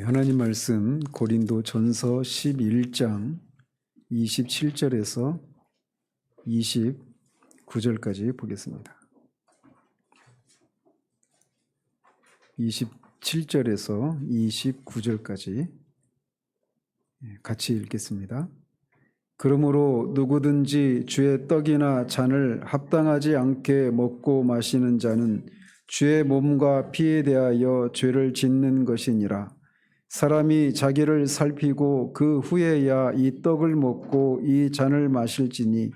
하나님 말씀 고린도전서 11장 27절에서 29절까지 보겠습니다. 27절에서 29절까지 같이 읽겠습니다. 그러므로 누구든지 주의 떡이나 잔을 합당하지 않게 먹고 마시는 자는 주의 몸과 피에 대하여 죄를 짓는 것이니라. 사람이 자기를 살피고 그 후에야 이 떡을 먹고 이 잔을 마실지니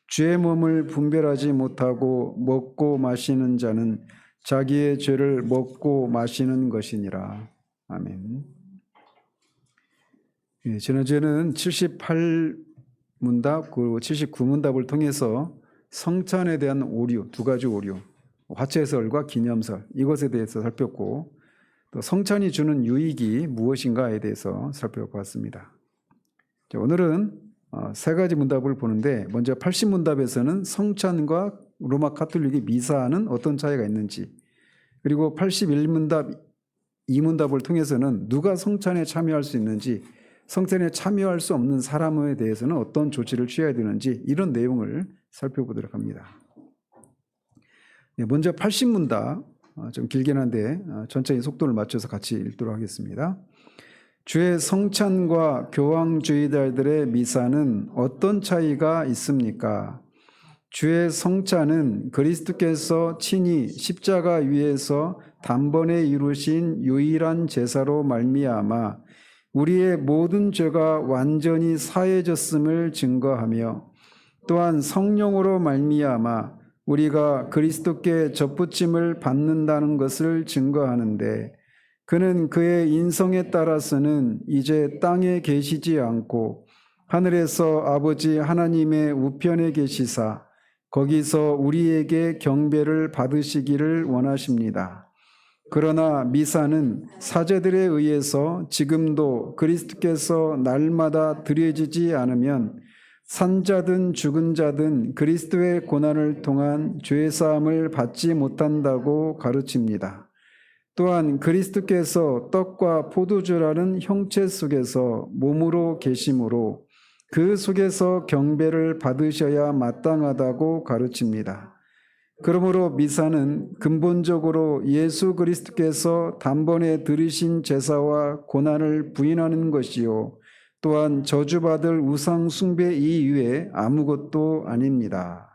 주의 몸을 분별하지 못하고 먹고 마시는 자는 자기의 죄를 먹고 마시는 것이니라. 아멘. 지난주에는 78문답 그리고 79문답을 통해서 성찬에 대한 오류, 두 가지 오류, 화채설과 기념설 이것에 대해서 살폈고 또 성찬이 주는 유익이 무엇인가에 대해서 살펴보았습니다. 오늘은 세 가지 문답을 보는데 먼저 80문답에서는 성찬과 로마 카톨릭의 미사는 어떤 차이가 있는지, 그리고 81문답 2문답을 통해서는 누가 성찬에 참여할 수 있는지, 성찬에 참여할 수 없는 사람에 대해서는 어떤 조치를 취해야 되는지 이런 내용을 살펴보도록 합니다. 먼저 80문답 좀 길긴 한데 천천히 속도를 맞춰서 같이 읽도록 하겠습니다. 주의 성찬과 교황주의자들의 미사는 어떤 차이가 있습니까? 주의 성찬은 그리스도께서 친히 십자가 위에서 단번에 이루신 유일한 제사로 말미암아 우리의 모든 죄가 완전히 사해졌음을 증거하며 또한 성령으로 말미암아 우리가 그리스도께 접붙임을 받는다는 것을 증거하는데, 그는 그의 인성에 따라서는 이제 땅에 계시지 않고 하늘에서 아버지 하나님의 우편에 계시사 거기서 우리에게 경배를 받으시기를 원하십니다. 그러나 미사는 사제들에 의해서 지금도 그리스도께서 날마다 드려지지 않으면 산자든 죽은 자든 그리스도의 고난을 통한 죄사함을 받지 못한다고 가르칩니다. 또한 그리스도께서 떡과 포도주라는 형체 속에서 몸으로 계심으로 그 속에서 경배를 받으셔야 마땅하다고 가르칩니다. 그러므로 미사는 근본적으로 예수 그리스도께서 단번에 들으신 제사와 고난을 부인하는 것이요 또한 저주받을 우상 숭배 이외에 아무것도 아닙니다.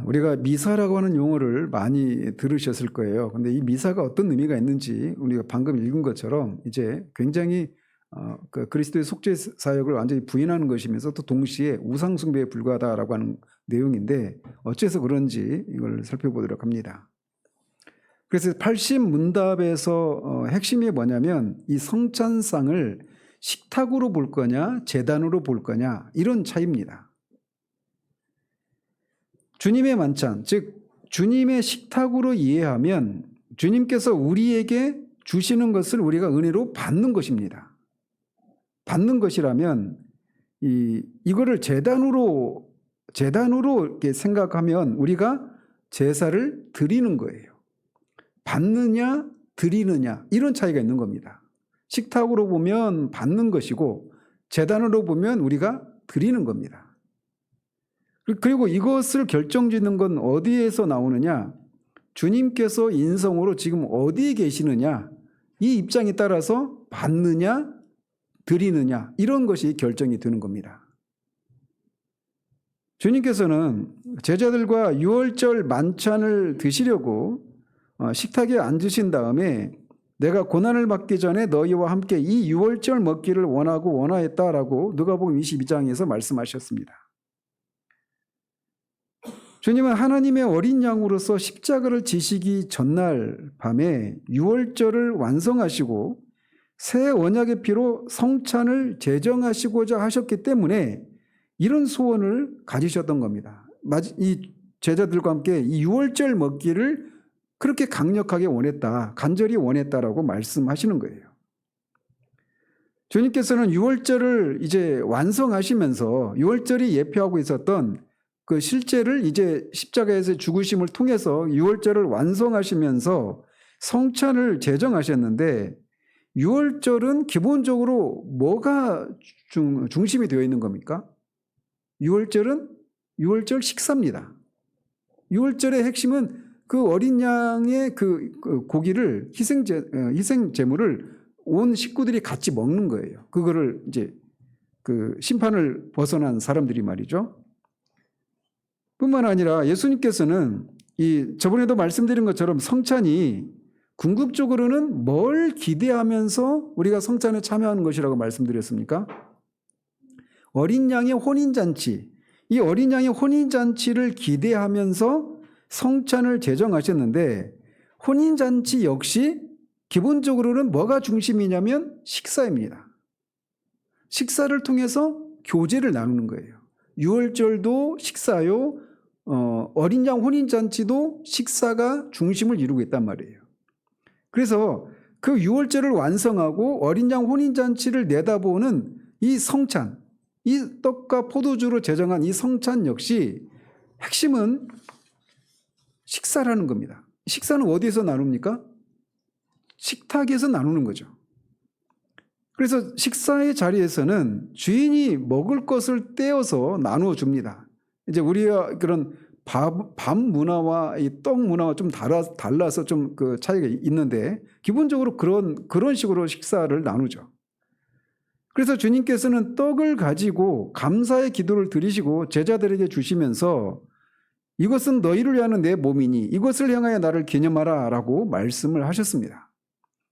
우리가 미사라고 하는 용어를 많이 들으셨을 거예요. 그런데 이 미사가 어떤 의미가 있는지 우리가 방금 읽은 것처럼 이제 굉장히 그리스도의 속죄 사역을 완전히 부인하는 것이면서 또 동시에 우상 숭배에 불과하다라고 하는 내용인데 어째서 그런지 이걸 살펴보도록 합니다. 그래서 80문답에서 핵심이 뭐냐면 이 성찬상을 식탁으로 볼 거냐 제단으로 볼 거냐 이런 차이입니다. 주님의 만찬, 즉 주님의 식탁으로 이해하면 주님께서 우리에게 주시는 것을 우리가 은혜로 받는 것입니다. 받는 것이라면 이거를 제단으로 이렇게 생각하면 우리가 제사를 드리는 거예요. 받느냐 드리느냐 이런 차이가 있는 겁니다. 식탁으로 보면 받는 것이고 제단으로 보면 우리가 드리는 겁니다. 그리고 이것을 결정짓는 건 어디에서 나오느냐? 주님께서 인성으로 지금 어디에 계시느냐? 이 입장에 따라서 받느냐 드리느냐 이런 것이 결정이 되는 겁니다. 주님께서는 제자들과 유월절 만찬을 드시려고 식탁에 앉으신 다음에 내가 고난을 받기 전에 너희와 함께 이 유월절 먹기를 원하고 원하였다라고 누가복음 22장에서 말씀하셨습니다. 주님은 하나님의 어린 양으로서 십자가를 지시기 전날 밤에 유월절을 완성하시고 새 언약의 피로 성찬을 제정하시고자 하셨기 때문에 이런 소원을 가지셨던 겁니다. 이 제자들과 함께 이 유월절 먹기를 그렇게 강력하게 원했다, 간절히 원했다라고 말씀하시는 거예요. 주님께서는 유월절을 이제 완성하시면서 유월절이 예표하고 있었던 그 실제를 이제 십자가에서 죽으심을 통해서 유월절을 완성하시면서 성찬을 제정하셨는데 유월절은 기본적으로 뭐가 중심이 되어 있는 겁니까? 유월절은 유월절 식사입니다. 유월절의 핵심은 그 어린 양의 그 고기를 희생 제물을 온 식구들이 같이 먹는 거예요. 그거를 이제 그 심판을 벗어난 사람들이 말이죠. 뿐만 아니라 예수님께서는 저번에도 말씀드린 것처럼 성찬이 궁극적으로는 뭘 기대하면서 우리가 성찬에 참여하는 것이라고 말씀드렸습니까? 어린 양의 혼인잔치, 이 어린 양의 혼인잔치를 기대하면서 성찬을 제정하셨는데 혼인잔치 역시 기본적으로는 뭐가 중심이냐면 식사입니다. 식사를 통해서 교제를 나누는 거예요. 유월절도 식사요, 어린 양 혼인잔치도 식사가 중심을 이루고 있단 말이에요. 그래서 그 유월절을 완성하고 어린 양 혼인잔치를 내다보는 이 성찬, 이 떡과 포도주로 제정한 이 성찬 역시 핵심은 식사라는 겁니다. 식사는 어디에서 나눕니까? 식탁에서 나누는 거죠. 그래서 식사의 자리에서는 주인이 먹을 것을 떼어서 나누어 줍니다. 이제 우리가 그런 밥 문화와 이 떡 문화와 좀 달라서 좀 그 차이가 있는데 기본적으로 그런 식으로 식사를 나누죠. 그래서 주님께서는 떡을 가지고 감사의 기도를 드리시고 제자들에게 주시면서 이것은 너희를 위하는 내 몸이니 이것을 향하여 나를 기념하라 라고 말씀을 하셨습니다.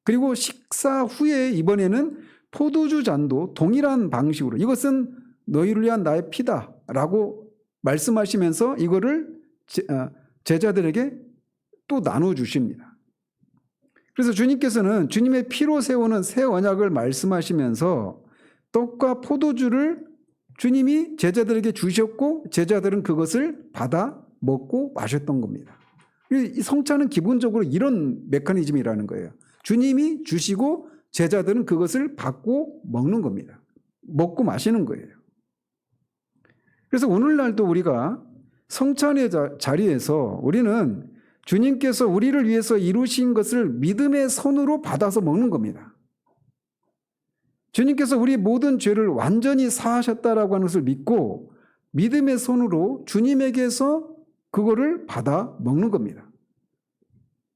그리고 식사 후에 이번에는 포도주 잔도 동일한 방식으로 이것은 너희를 위한 나의 피다 라고 말씀하시면서 이거를 제자들에게 또 나눠주십니다. 그래서 주님께서는 주님의 피로 세우는 새 언약을 말씀하시면서 떡과 포도주를 주님이 제자들에게 주셨고 제자들은 그것을 받아 먹고 마셨던 겁니다. 이 성찬은 기본적으로 이런 메커니즘이라는 거예요. 주님이 주시고 제자들은 그것을 받고 먹는 겁니다. 먹고 마시는 거예요. 그래서 오늘날도 우리가 성찬의 자리에서 우리는 주님께서 우리를 위해서 이루신 것을 믿음의 손으로 받아서 먹는 겁니다. 주님께서 우리 모든 죄를 완전히 사하셨다라고 하는 것을 믿고 믿음의 손으로 주님에게서 그거를 받아 먹는 겁니다.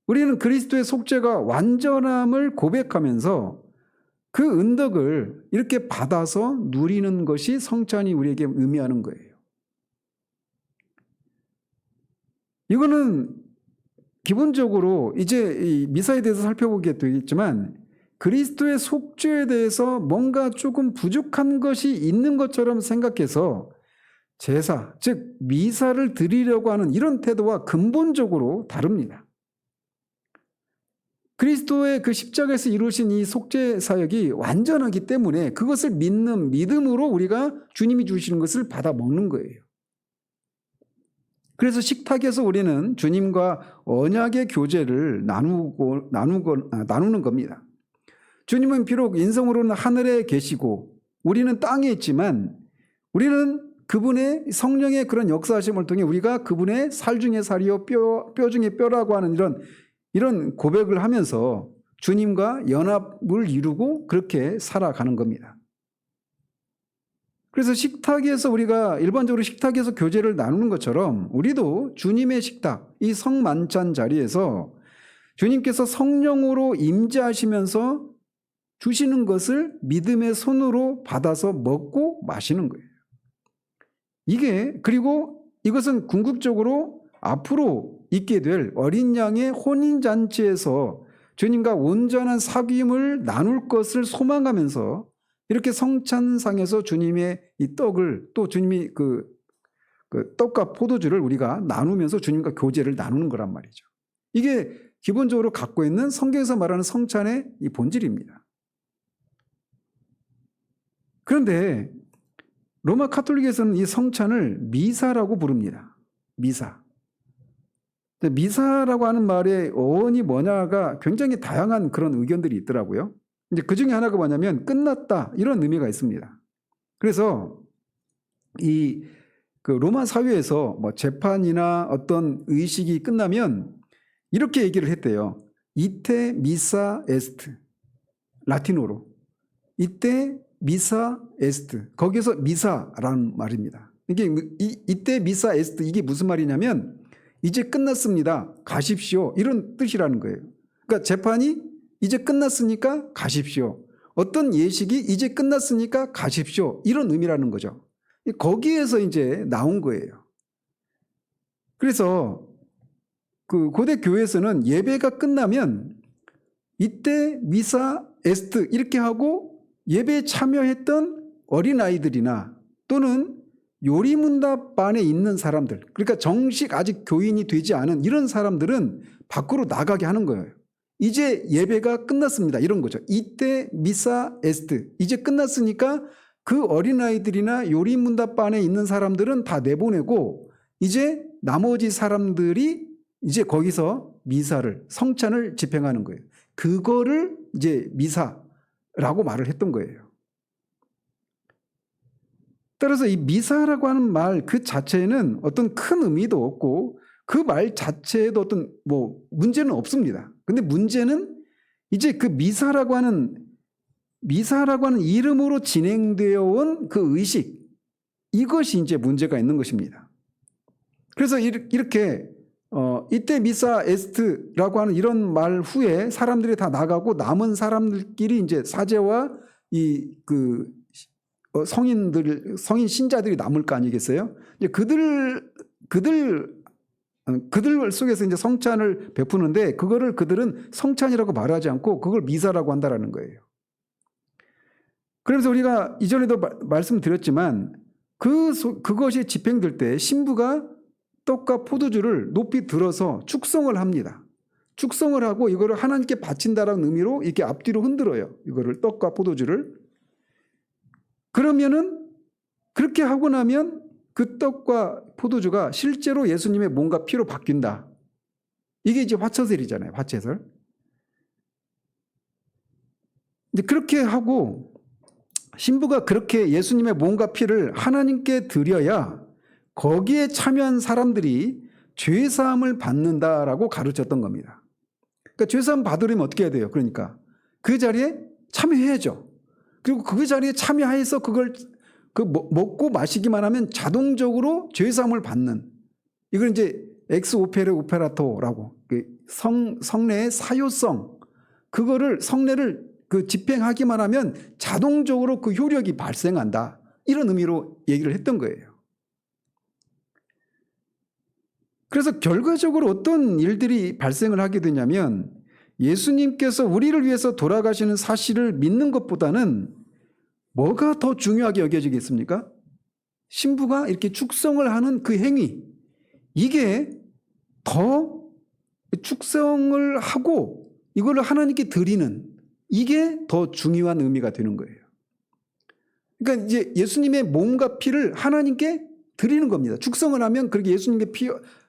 우리는 그리스도의 속죄가 완전함을 고백하면서 그 은덕을 이렇게 받아서 누리는 것이 성찬이 우리에게 의미하는 거예요. 이거는 기본적으로 이제 이 미사에 대해서 살펴보게 되겠지만 그리스도의 속죄에 대해서 뭔가 조금 부족한 것이 있는 것처럼 생각해서 제사, 즉 미사를 드리려고 하는 이런 태도와 근본적으로 다릅니다. 그리스도의 그 십자가에서 이루신 이 속죄 사역이 완전하기 때문에 그것을 믿는 믿음으로 우리가 주님이 주시는 것을 받아 먹는 거예요. 그래서 식탁에서 우리는 주님과 언약의 교제를 나누는 겁니다. 주님은 비록 인성으로는 하늘에 계시고 우리는 땅에 있지만 우리는 그분의 성령의 그런 역사하심을 통해 우리가 그분의 살 중에 살이요 뼈 중에 뼈라고 하는 이런 고백을 하면서 주님과 연합을 이루고 그렇게 살아가는 겁니다. 그래서 식탁에서 우리가 일반적으로 식탁에서 교제를 나누는 것처럼 우리도 주님의 식탁, 이 성만찬 자리에서 주님께서 성령으로 임재하시면서 주시는 것을 믿음의 손으로 받아서 먹고 마시는 거예요. 그리고 이것은 궁극적으로 앞으로 있게 될 어린 양의 혼인잔치에서 주님과 온전한 사귐을 나눌 것을 소망하면서 이렇게 성찬상에서 주님의 이 떡을 또 주님이 그 떡과 포도주를 우리가 나누면서 주님과 교제를 나누는 거란 말이죠. 이게 기본적으로 갖고 있는 성경에서 말하는 성찬의 이 본질입니다. 그런데 로마 카톨릭에서는 이 성찬을 미사라고 부릅니다. 미사라고 하는 말의 어원이 뭐냐가 굉장히 다양한 그런 의견들이 있더라고요. 이제 그 중에 하나가 뭐냐면 끝났다 이런 의미가 있습니다. 그래서 그 로마 사회에서 뭐 재판이나 어떤 의식이 끝나면 이렇게 얘기를 했대요. 이테 미사 에스트, 라틴어로 이때 미사 에스트, 거기서 미사라는 말입니다. 이게 이때 미사 에스트, 이게 무슨 말이냐면 이제 끝났습니다, 가십시오, 이런 뜻이라는 거예요. 그러니까 재판이 이제 끝났으니까 가십시오, 어떤 예식이 이제 끝났으니까 가십시오, 이런 의미라는 거죠. 거기에서 이제 나온 거예요. 그래서 그 고대 교회에서는 예배가 끝나면 이때 미사 에스트 이렇게 하고 예배에 참여했던 어린아이들이나 또는 요리문답 안에 있는 사람들, 그러니까 정식 아직 교인이 되지 않은 이런 사람들은 밖으로 나가게 하는 거예요. 이제 예배가 끝났습니다, 이런 거죠. 이때 미사 에스트, 이제 끝났으니까 그 어린아이들이나 요리문답 안에 있는 사람들은 다 내보내고 이제 나머지 사람들이 이제 거기서 미사를, 성찬을 집행하는 거예요. 그거를 이제 미사라고 말을 했던 거예요. 따라서 이 미사라고 하는 말 그 자체에는 어떤 큰 의미도 없고 그 말 자체에도 어떤 문제는 없습니다. 근데 문제는 이제 그 미사라고 하는 이름으로 진행되어 온 그 의식, 이것이 이제 문제가 있는 것입니다. 그래서 이렇게 이때 미사 에스트라고 하는 이런 말 후에 사람들이 다 나가고 남은 사람들끼리 이제 사제와 성인 신자들이 남을 거 아니겠어요? 이제 그들 속에서 이제 성찬을 베푸는데 그거를 그들은 성찬이라고 말하지 않고 그걸 미사라고 한다라는 거예요. 그래서 우리가 이전에도 말씀드렸지만 그것이 집행될 때 신부가 떡과 포도주를 높이 들어서 축성을 합니다. 축성을 하고 이거를 하나님께 바친다라는 의미로 이렇게 앞뒤로 흔들어요. 이거를 떡과 포도주를. 그러면은 그렇게 하고 나면 그 떡과 포도주가 실제로 예수님의 몸과 피로 바뀐다. 이게 이제 화처설이잖아요. 화채설. 이제 그렇게 하고 신부가 그렇게 예수님의 몸과 피를 하나님께 드려야 거기에 참여한 사람들이 죄사함을 받는다라고 가르쳤던 겁니다. 그러니까 죄사함 받으려면 어떻게 해야 돼요? 그러니까 그 자리에 참여해야죠. 그리고 그 자리에 참여해서 그걸 먹고 마시기만 하면 자동적으로 죄사함을 받는, 이걸 이제 엑스 오페레 오페라토라고, 성례의 사효성, 그거를 성례를 집행하기만 하면 자동적으로 그 효력이 발생한다, 이런 의미로 얘기를 했던 거예요. 그래서 결과적으로 어떤 일들이 발생을 하게 되냐면 예수님께서 우리를 위해서 돌아가시는 사실을 믿는 것보다는 뭐가 더 중요하게 여겨지겠습니까? 신부가 이렇게 축성을 하는 그 행위, 이게 더 축성을 하고 이거를 하나님께 드리는, 이게 더 중요한 의미가 되는 거예요. 그러니까 이제 예수님의 몸과 피를 하나님께 드리는 겁니다. 축성을 하면 그렇게 예수님의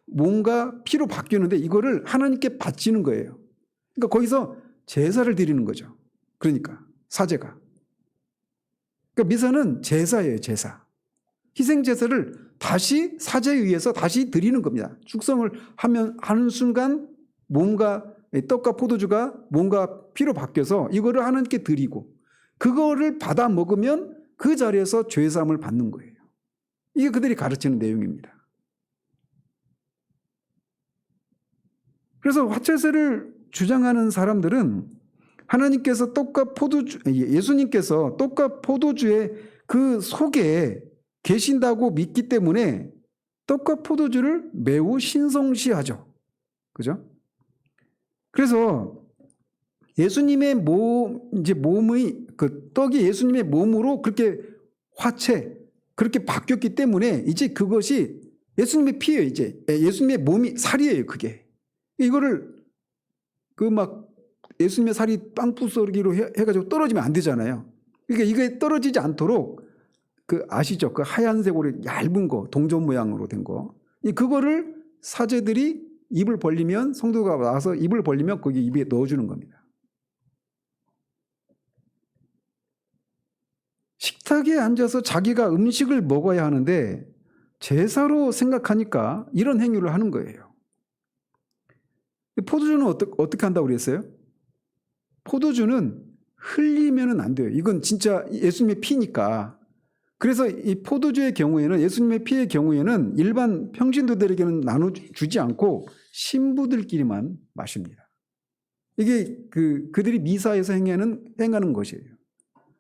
몸과 피로 바뀌는데 이거를 하나님께 바치는 거예요. 그러니까 거기서 제사를 드리는 거죠. 그러니까 사제가. 그러니까 미사는 제사예요, 제사. 희생제사를 다시 사제에 의해서 다시 드리는 겁니다. 축성을 하는 순간 몸과 떡과 포도주가 몸과 피로 바뀌어서 이거를 하나님께 드리고 그거를 받아 먹으면 그 자리에서 죄사함을 받는 거예요. 이게 그들이 가르치는 내용입니다. 그래서 화채제를 주장하는 사람들은 하나님께서 떡과 포도주, 예수님께서 떡과 포도주의 그 속에 계신다고 믿기 때문에 떡과 포도주를 매우 신성시하죠. 그죠? 그래서 예수님의 몸의 그 떡이 예수님의 몸으로 그렇게 그렇게 바뀌었기 때문에 이제 그것이 예수님의 피예요. 이제 예수님의 몸이 살이에요. 그게. 이거를 예수님의 살이 빵 부스러기로 해가지고 떨어지면 안 되잖아요. 그러니까 이게 떨어지지 않도록 아시죠? 그 하얀색으로 얇은 거, 동전 모양으로 된 거. 그거를 사제들이 입을 벌리면, 성도가 와서 입을 벌리면 거기 입에 넣어주는 겁니다. 식탁에 앉아서 자기가 음식을 먹어야 하는데 제사로 생각하니까 이런 행위를 하는 거예요. 포도주는 어떻게 한다고 그랬어요? 포도주는 흘리면 안 돼요. 이건 진짜 예수님의 피니까. 그래서 이 포도주의 경우에는, 예수님의 피의 경우에는 일반 평신도들에게는 나눠주지 않고 신부들끼리만 마십니다. 이게 그들이 미사에서 행하는 것이에요.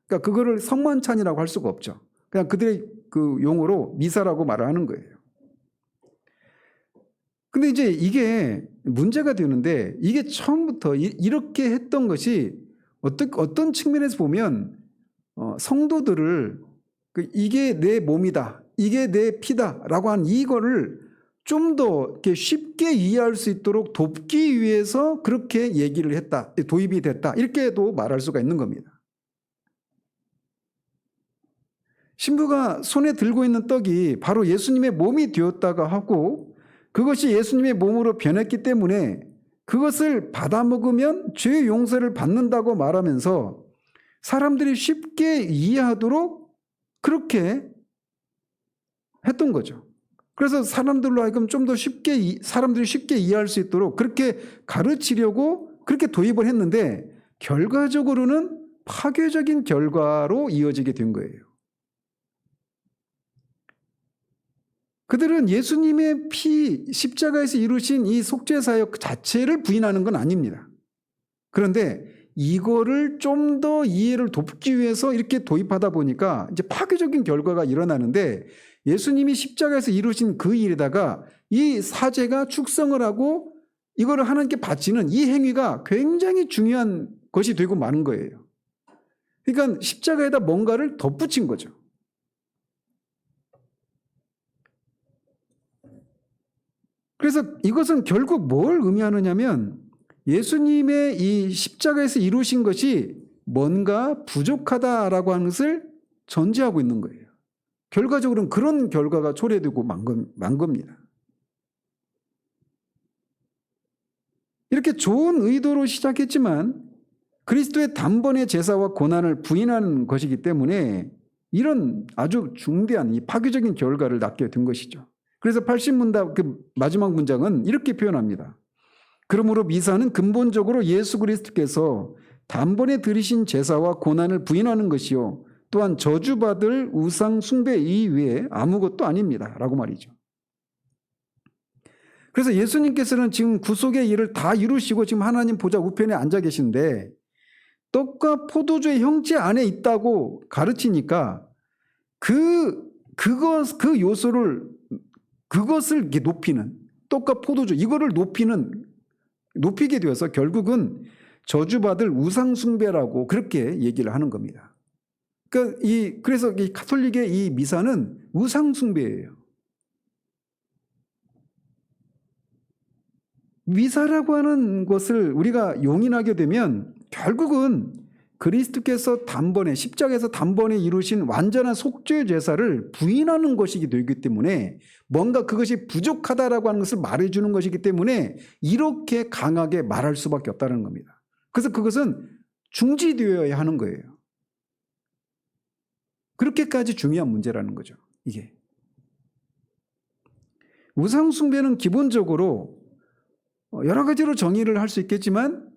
그러니까 그거를 성만찬이라고 할 수가 없죠. 그냥 그들의 그 용어로 미사라고 말을 하는 거예요. 근데 이제 이게 문제가 되는데, 이게 처음부터 이렇게 했던 것이 어떤 측면에서 보면 성도들을 이게 내 몸이다, 이게 내 피다라고 한 이거를 좀 더 쉽게 이해할 수 있도록 돕기 위해서 그렇게 얘기를 했다, 도입이 됐다, 이렇게도 말할 수가 있는 겁니다. 신부가 손에 들고 있는 떡이 바로 예수님의 몸이 되었다가 하고, 그것이 예수님의 몸으로 변했기 때문에 그것을 받아 먹으면 죄의 용서를 받는다고 말하면서 사람들이 쉽게 이해하도록 그렇게 했던 거죠. 그래서 사람들로 하여금 좀 더 사람들이 쉽게 이해할 수 있도록 그렇게 가르치려고 그렇게 도입을 했는데, 결과적으로는 파괴적인 결과로 이어지게 된 거예요. 그들은 예수님의 십자가에서 이루신 이 속죄사역 자체를 부인하는 건 아닙니다. 그런데 이거를 좀 더 이해를 돕기 위해서 이렇게 도입하다 보니까 이제 파괴적인 결과가 일어나는데, 예수님이 십자가에서 이루신 그 일에다가 이 사제가 축성을 하고 이거를 하나님께 바치는 이 행위가 굉장히 중요한 것이 되고 마는 거예요. 그러니까 십자가에다 뭔가를 덧붙인 거죠. 그래서 이것은 결국 뭘 의미하느냐면, 예수님의 이 십자가에서 이루신 것이 뭔가 부족하다라고 하는 것을 전제하고 있는 거예요. 결과적으로는 그런 결과가 초래되고 만 겁니다. 이렇게 좋은 의도로 시작했지만 그리스도의 단번에 제사와 고난을 부인하는 것이기 때문에 이런 아주 중대한 이 파괴적인 결과를 낳게 된 것이죠. 그래서 80문답 그 마지막 문장은 이렇게 표현합니다. 그러므로 미사는 근본적으로 예수 그리스도께서 단번에 들이신 제사와 고난을 부인하는 것이요, 또한 저주받을 우상 숭배 이외에 아무것도 아닙니다 라고 말이죠. 그래서 예수님께서는 지금 구속의 일을 다 이루시고 지금 하나님 보좌 우편에 앉아 계신데, 떡과 포도주의 형제 안에 있다고 가르치니까 그 요소를, 그것을 높이는, 떡과 포도주 이거를 높이게 되어서 결국은 저주받을 우상숭배라고 그렇게 얘기를 하는 겁니다. 그래서 이 가톨릭의 이 미사는 우상숭배예요. 미사라고 하는 것을 우리가 용인하게 되면 결국은 그리스도께서 단번에 십자가에서 단번에 이루신 완전한 속죄 제사를 부인하는 것이기 되기 때문에, 뭔가 그것이 부족하다라고 하는 것을 말해주는 것이기 때문에 이렇게 강하게 말할 수밖에 없다는 겁니다. 그래서 그것은 중지되어야 하는 거예요. 그렇게까지 중요한 문제라는 거죠. 이게 우상숭배는 기본적으로 여러 가지로 정의를 할 수 있겠지만,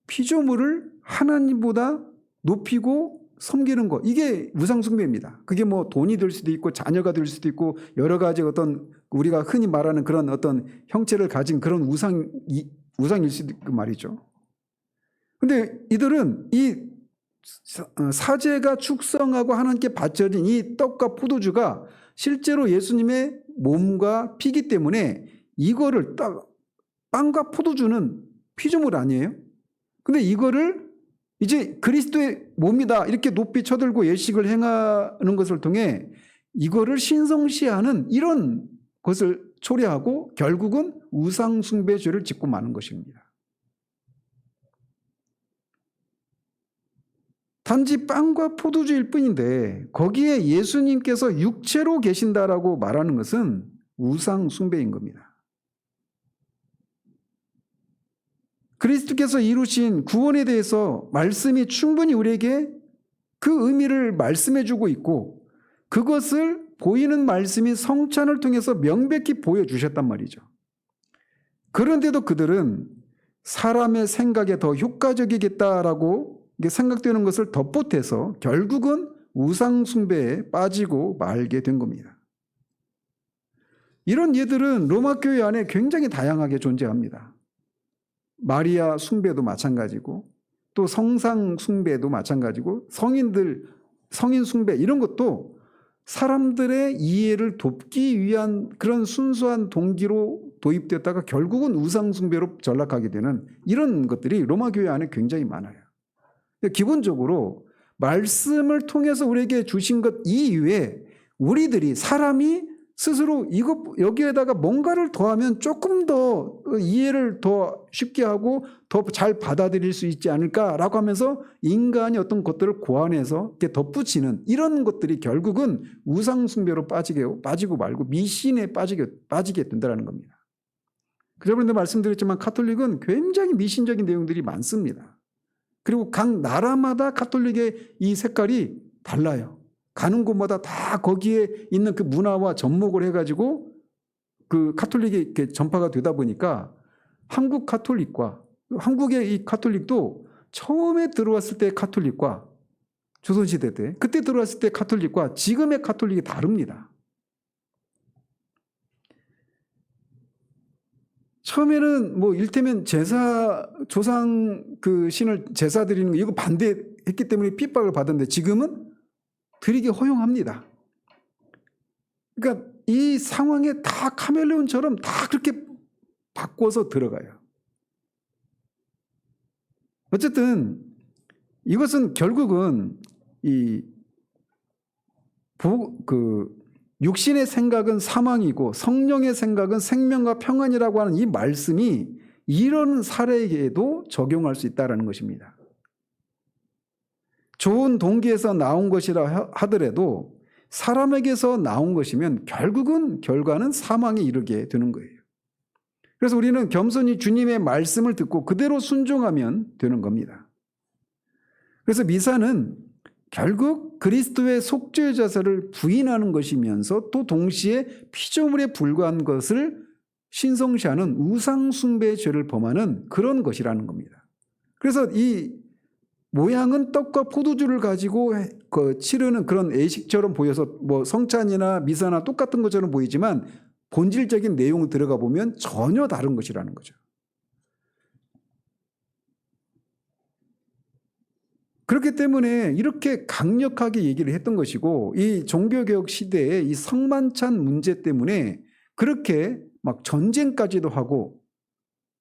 피조물을 하나님보다 높이고 섬기는 것, 이게 우상숭배입니다. 그게 뭐 돈이 될 수도 있고 자녀가 될 수도 있고 여러 가지 어떤 우리가 흔히 말하는 그런 어떤 형체를 가진 그런 우상일 수도 있고 말이죠. 근데 이들은 이 사제가 축성하고 하나님께 바쳐진 이 떡과 포도주가 실제로 예수님의 몸과 피기 때문에 이거를 빵과 포도주는 피조물 아니에요? 근데 이거를 이제 그리스도의 몸이다 이렇게 높이 쳐들고 예식을 행하는 것을 통해 이거를 신성시하는 이런 것을 초래하고 결국은 우상숭배죄를 짓고 마는 것입니다. 단지 빵과 포도주일 뿐인데 거기에 예수님께서 육체로 계신다라고 말하는 것은 우상숭배인 겁니다. 그리스도께서 이루신 구원에 대해서 말씀이 충분히 우리에게 그 의미를 말씀해주고 있고, 그것을 보이는 말씀이 성찬을 통해서 명백히 보여주셨단 말이죠. 그런데도 그들은 사람의 생각에 더 효과적이겠다라고 생각되는 것을 덧보태서 결국은 우상 숭배에 빠지고 말게 된 겁니다. 이런 예들은 로마 교회 안에 굉장히 다양하게 존재합니다. 마리아 숭배도 마찬가지고 또 성상 숭배도 마찬가지고 성인 숭배 이런 것도 사람들의 이해를 돕기 위한 그런 순수한 동기로 도입되었다가 결국은 우상 숭배로 전락하게 되는 이런 것들이 로마 교회 안에 굉장히 많아요. 기본적으로 말씀을 통해서 우리에게 주신 것 이외에 우리들이 사람이 스스로 여기에다가 뭔가를 더하면 조금 더 이해를 더 쉽게 하고 더 잘 받아들일 수 있지 않을까라고 하면서 인간이 어떤 것들을 고안해서 이렇게 덧붙이는 이런 것들이 결국은 우상숭배로 빠지고 말고 미신에 빠지게 된다는 겁니다. 여러분들 말씀드렸지만 카톨릭은 굉장히 미신적인 내용들이 많습니다. 그리고 각 나라마다 카톨릭의 이 색깔이 달라요. 가는 곳마다 다 거기에 있는 그 문화와 접목을 해가지고 그 카톨릭이 이렇게 전파가 되다 보니까 한국 카톨릭과 한국의 이 카톨릭도 처음에 들어왔을 때 카톨릭과 조선시대 때 그때 들어왔을 때 카톨릭과 지금의 카톨릭이 다릅니다. 처음에는 뭐 일테면 조상 그 신을 제사 드리는 거 이거 반대했기 때문에 핍박을 받았는데 지금은 드리기 허용합니다. 그러니까 이 상황에 다 카멜레온처럼 다 그렇게 바꿔서 들어가요. 어쨌든 이것은 결국은 육신의 생각은 사망이고 성령의 생각은 생명과 평안이라고 하는 이 말씀이 이런 사례에도 적용할 수 있다는 것입니다. 좋은 동기에서 나온 것이라 하더라도 사람에게서 나온 것이면 결과는 사망에 이르게 되는 거예요. 그래서 우리는 겸손히 주님의 말씀을 듣고 그대로 순종하면 되는 겁니다. 그래서 미사는 결국 그리스도의 속죄 자세를 부인하는 것이면서 또 동시에 피조물에 불과한 것을 신성시하는 우상숭배의 죄를 범하는 그런 것이라는 겁니다. 그래서 이 모양은 떡과 포도주를 가지고 치르는 그런 예식처럼 보여서 뭐 성찬이나 미사나 똑같은 것처럼 보이지만 본질적인 내용을 들어가 보면 전혀 다른 것이라는 거죠. 그렇기 때문에 이렇게 강력하게 얘기를 했던 것이고 이 종교개혁 시대에 이 성만찬 문제 때문에 그렇게 막 전쟁까지도 하고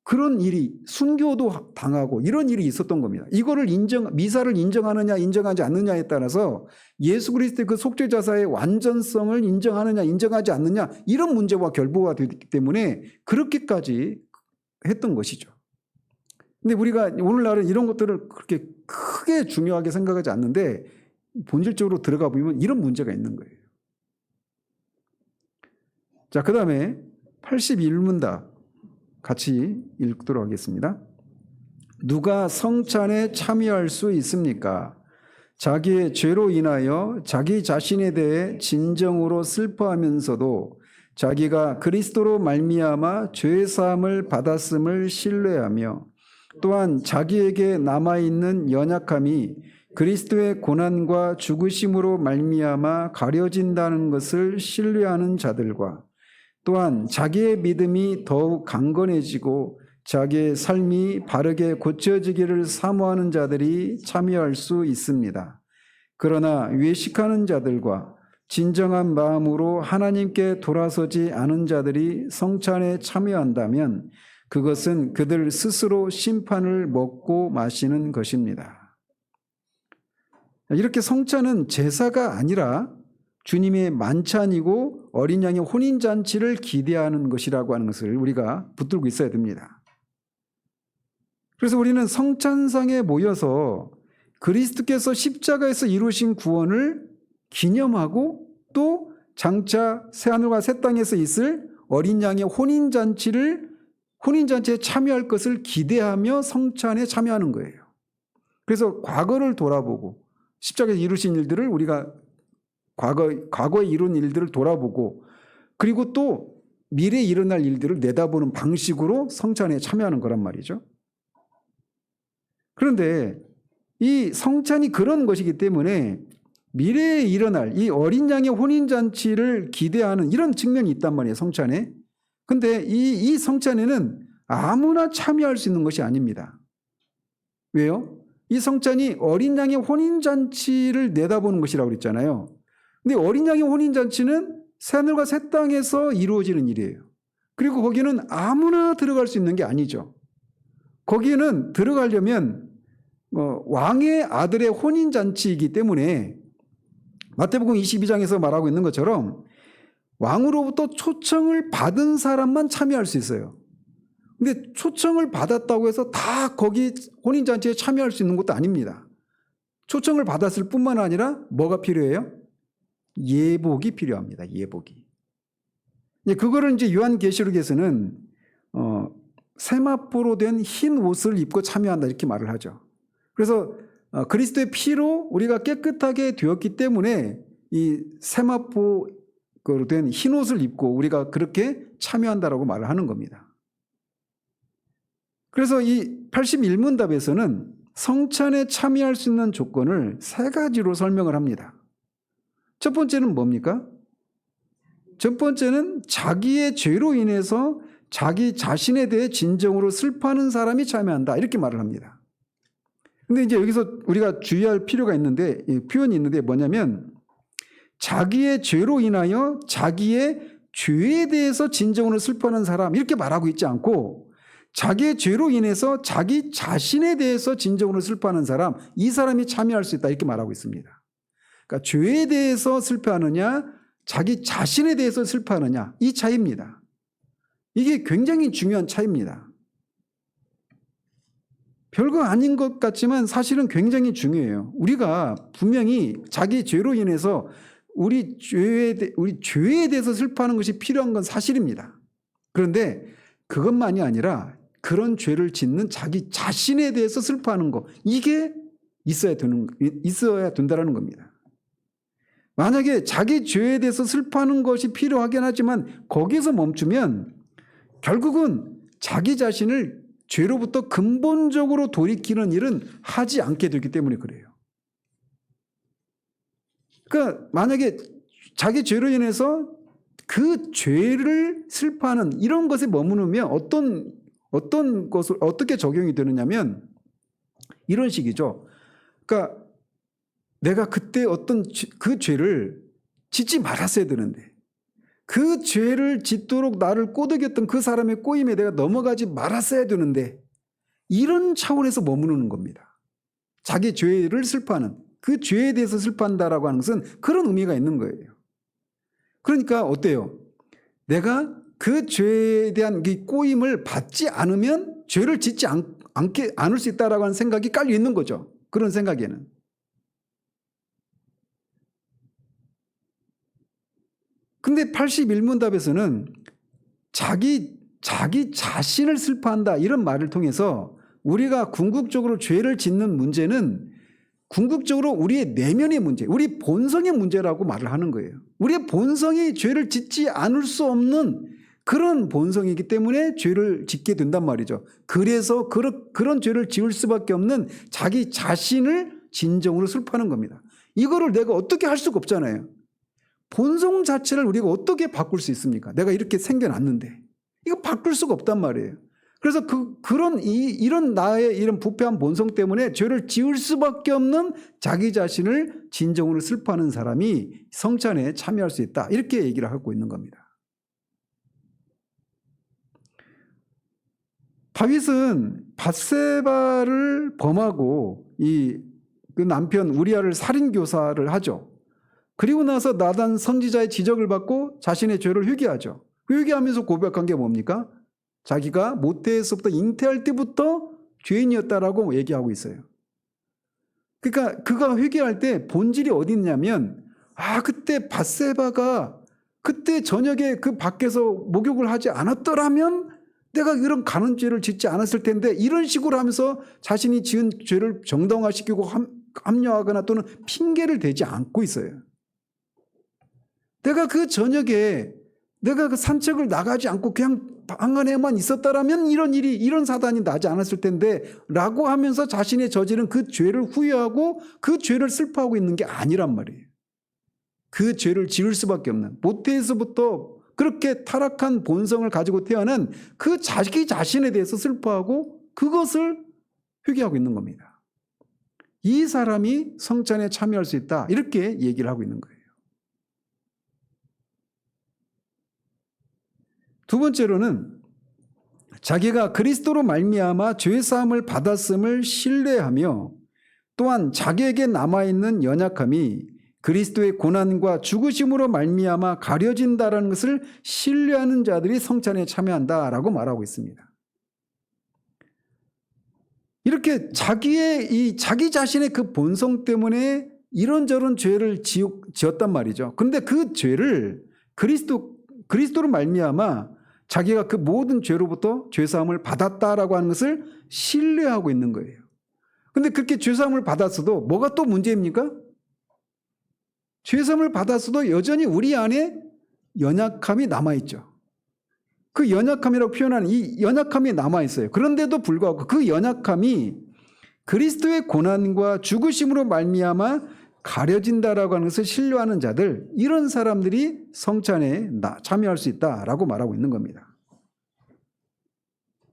그런 일이 순교도 당하고 이런 일이 있었던 겁니다. 이거를 미사를 인정하느냐 인정하지 않느냐에 따라서 예수 그리스도의 그 속죄자사의 완전성을 인정하느냐 인정하지 않느냐 이런 문제와 결부가 되기 때문에 그렇게까지 했던 것이죠. 근데 우리가 오늘날은 이런 것들을 그렇게 크게 중요하게 생각하지 않는데 본질적으로 들어가 보면 이런 문제가 있는 거예요. 자, 그 다음에 81문답 같이 읽도록 하겠습니다. 누가 성찬에 참여할 수 있습니까? 자기의 죄로 인하여 자기 자신에 대해 진정으로 슬퍼하면서도 자기가 그리스도로 말미암아 죄사함을 받았음을 신뢰하며 또한 자기에게 남아있는 연약함이 그리스도의 고난과 죽으심으로 말미암아 가려진다는 것을 신뢰하는 자들과 또한 자기의 믿음이 더욱 강건해지고 자기의 삶이 바르게 고쳐지기를 사모하는 자들이 참여할 수 있습니다. 그러나 외식하는 자들과 진정한 마음으로 하나님께 돌아서지 않은 자들이 성찬에 참여한다면 그것은 그들 스스로 심판을 먹고 마시는 것입니다. 이렇게 성찬은 제사가 아니라 주님의 만찬이고 어린 양의 혼인잔치를 기대하는 것이라고 하는 것을 우리가 붙들고 있어야 됩니다. 그래서 우리는 성찬상에 모여서 그리스도께서 십자가에서 이루신 구원을 기념하고 또 장차 새하늘과 새 땅에서 있을 어린 양의 혼인잔치에 참여할 것을 기대하며 성찬에 참여하는 거예요. 그래서 과거를 돌아보고 십자가에서 이루신 일들을 우리가 과거에 이룬 일들을 돌아보고 그리고 또 미래에 일어날 일들을 내다보는 방식으로 성찬에 참여하는 거란 말이죠. 그런데 이 성찬이 그런 것이기 때문에 미래에 일어날 이 어린 양의 혼인잔치를 기대하는 이런 측면이 있단 말이에요, 성찬에. 근데 이 성찬에는 아무나 참여할 수 있는 것이 아닙니다. 왜요? 이 성찬이 어린 양의 혼인잔치를 내다보는 것이라고 그랬잖아요. 근데 어린 양의 혼인잔치는 새하늘과 새 땅에서 이루어지는 일이에요. 그리고 거기는 아무나 들어갈 수 있는 게 아니죠. 거기에는 들어가려면 왕의 아들의 혼인잔치이기 때문에 마태복음 22장에서 말하고 있는 것처럼 왕으로부터 초청을 받은 사람만 참여할 수 있어요. 근데 초청을 받았다고 해서 다 거기 혼인잔치에 참여할 수 있는 것도 아닙니다. 초청을 받았을 뿐만 아니라 뭐가 필요해요? 예복이 필요합니다. 예복이. 그거를 이제 요한계시록에서는 세마포로 된 흰 옷을 입고 참여한다 이렇게 말을 하죠. 그래서 그리스도의 피로 우리가 깨끗하게 되었기 때문에 이 세마포로 된 흰 옷을 입고 우리가 그렇게 참여한다라고 말을 하는 겁니다. 그래서 이 81문답에서는 성찬에 참여할 수 있는 조건을 세 가지로 설명을 합니다. 첫 번째는 뭡니까? 첫 번째는 자기의 죄로 인해서 자기 자신에 대해 진정으로 슬퍼하는 사람이 참여한다 이렇게 말을 합니다. 근데 이제 여기서 우리가 주의할 필요가 있는데, 표현이 있는데 뭐냐면 자기의 죄로 인하여 자기의 죄에 대해서 진정으로 슬퍼하는 사람 이렇게 말하고 있지 않고 자기의 죄로 인해서 자기 자신에 대해서 진정으로 슬퍼하는 사람, 이 사람이 참여할 수 있다 이렇게 말하고 있습니다. 그러니까 죄에 대해서 슬퍼하느냐 자기 자신에 대해서 슬퍼하느냐 이 차이입니다. 이게 굉장히 중요한 차이입니다. 별거 아닌 것 같지만 사실은 굉장히 중요해요. 우리가 분명히 자기 죄로 인해서 우리 죄에 대해서 슬퍼하는 것이 필요한 건 사실입니다. 그런데 그것만이 아니라 그런 죄를 짓는 자기 자신에 대해서 슬퍼하는 것, 이게 있어야 된다는 겁니다. 만약에 자기 죄에 대해서 슬퍼하는 것이 필요하긴 하지만 거기서 멈추면 결국은 자기 자신을 죄로부터 근본적으로 돌이키는 일은 하지 않게 되기 때문에 그래요. 그러니까 만약에 자기 죄로 인해서 그 죄를 슬퍼하는 이런 것에 머무르면 어떤 것을 어떻게 적용이 되느냐면 이런 식이죠. 그러니까 내가 그때 그 죄를 짓지 말았어야 되는데 그 죄를 짓도록 나를 꼬드겼던 그 사람의 꼬임에 내가 넘어가지 말았어야 되는데 이런 차원에서 머무르는 겁니다. 자기 죄를 슬퍼하는 그 죄에 대해서 슬퍼한다라고 하는 것은 그런 의미가 있는 거예요. 그러니까 어때요? 내가 그 죄에 대한 꼬임을 받지 않으면 죄를 짓지 않을 수 있다라고 하는 생각이 깔려 있는 거죠. 그런 생각에는. 근데 81문답에서는 자기 자신을 슬퍼한다 이런 말을 통해서 우리가 궁극적으로 죄를 짓는 문제는 궁극적으로 우리의 내면의 문제, 우리 본성의 문제라고 말을 하는 거예요. 우리의 본성이 죄를 짓지 않을 수 없는 그런 본성이기 때문에 죄를 짓게 된단 말이죠. 그래서 그런 죄를 지을 수밖에 없는 자기 자신을 진정으로 슬퍼하는 겁니다. 이거를 내가 어떻게 할 수가 없잖아요. 본성 자체를 우리가 어떻게 바꿀 수 있습니까? 내가 이렇게 생겨났는데 이거 바꿀 수가 없단 말이에요. 그래서 이런 나의 이런 부패한 본성 때문에 죄를 지을 수밖에 없는 자기 자신을 진정으로 슬퍼하는 사람이 성찬에 참여할 수 있다 이렇게 얘기를 하고 있는 겁니다. 다윗은 밧세바를 범하고 그 남편 우리아를 살인 교사를 하죠. 그리고 나서 나단 선지자의 지적을 받고 자신의 죄를 회개하죠. 회개하면서 고백한 게 뭡니까? 자기가 모태에서부터 잉태할 때부터 죄인이었다라고 얘기하고 있어요. 그러니까 그가 회개할 때 본질이 어디 있냐면 그때 밧세바가 그때 저녁에 그 밖에서 목욕을 하지 않았더라면 내가 이런 가는 죄를 짓지 않았을 텐데 이런 식으로 하면서 자신이 지은 죄를 정당화시키고 합리화하거나 또는 핑계를 대지 않고 있어요. 내가 그 저녁에 내가 그 산책을 나가지 않고 그냥 방 안에만 있었다라면 이런 사단이 나지 않았을 텐데 라고 하면서 자신의 저지른 그 죄를 후회하고 그 죄를 슬퍼하고 있는 게 아니란 말이에요. 그 죄를 지을 수밖에 없는, 모태에서부터 그렇게 타락한 본성을 가지고 태어난 그 자기 자신에 대해서 슬퍼하고 그것을 회개하고 있는 겁니다. 이 사람이 성찬에 참여할 수 있다, 이렇게 얘기를 하고 있는 거예요. 두 번째로는 자기가 그리스도로 말미암아 죄사함을 받았음을 신뢰하며 또한 자기에게 남아있는 연약함이 그리스도의 고난과 죽으심으로 말미암아 가려진다라는 것을 신뢰하는 자들이 성찬에 참여한다라고 말하고 있습니다. 이렇게 자기 자신의 그 본성 때문에 이런저런 죄를 지었단 말이죠. 그런데 그 죄를 그리스도로 말미암아 자기가 그 모든 죄로부터 죄사함을 받았다라고 하는 것을 신뢰하고 있는 거예요. 그런데 그렇게 죄사함을 받았어도 뭐가 또 문제입니까? 죄사함을 받았어도 여전히 우리 안에 연약함이 남아있죠. 그 연약함이라고 표현하는 이 연약함이 남아있어요. 그런데도 불구하고 그 연약함이 그리스도의 고난과 죽으심으로 말미암아 가려진다라고 하는 것을 신뢰하는 자들, 이런 사람들이 성찬에 참여할 수 있다라고 말하고 있는 겁니다.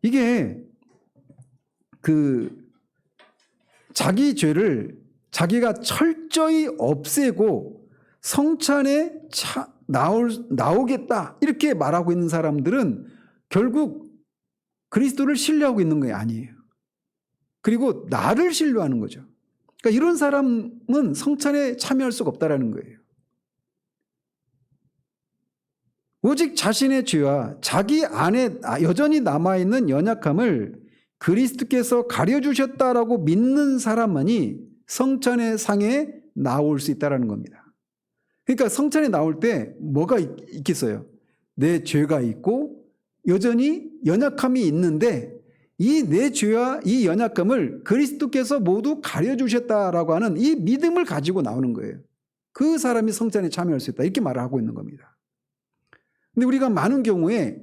이게 자기 죄를 자기가 철저히 없애고 성찬에 나오겠다 이렇게 말하고 있는 사람들은 결국 그리스도를 신뢰하고 있는 게 아니에요. 그리고 나를 신뢰하는 거죠. 그러니까 이런 사람은 성찬에 참여할 수가 없다라는 거예요. 오직 자신의 죄와 자기 안에 여전히 남아있는 연약함을 그리스도께서 가려주셨다라고 믿는 사람만이 성찬의 상에 나올 수 있다는 겁니다. 그러니까 성찬에 나올 때 뭐가 있겠어요? 내 죄가 있고 여전히 연약함이 있는데 이 내 죄와 이 연약함을 그리스도께서 모두 가려주셨다라고 하는 이 믿음을 가지고 나오는 거예요. 그 사람이 성찬에 참여할 수 있다, 이렇게 말을 하고 있는 겁니다. 근데 우리가 많은 경우에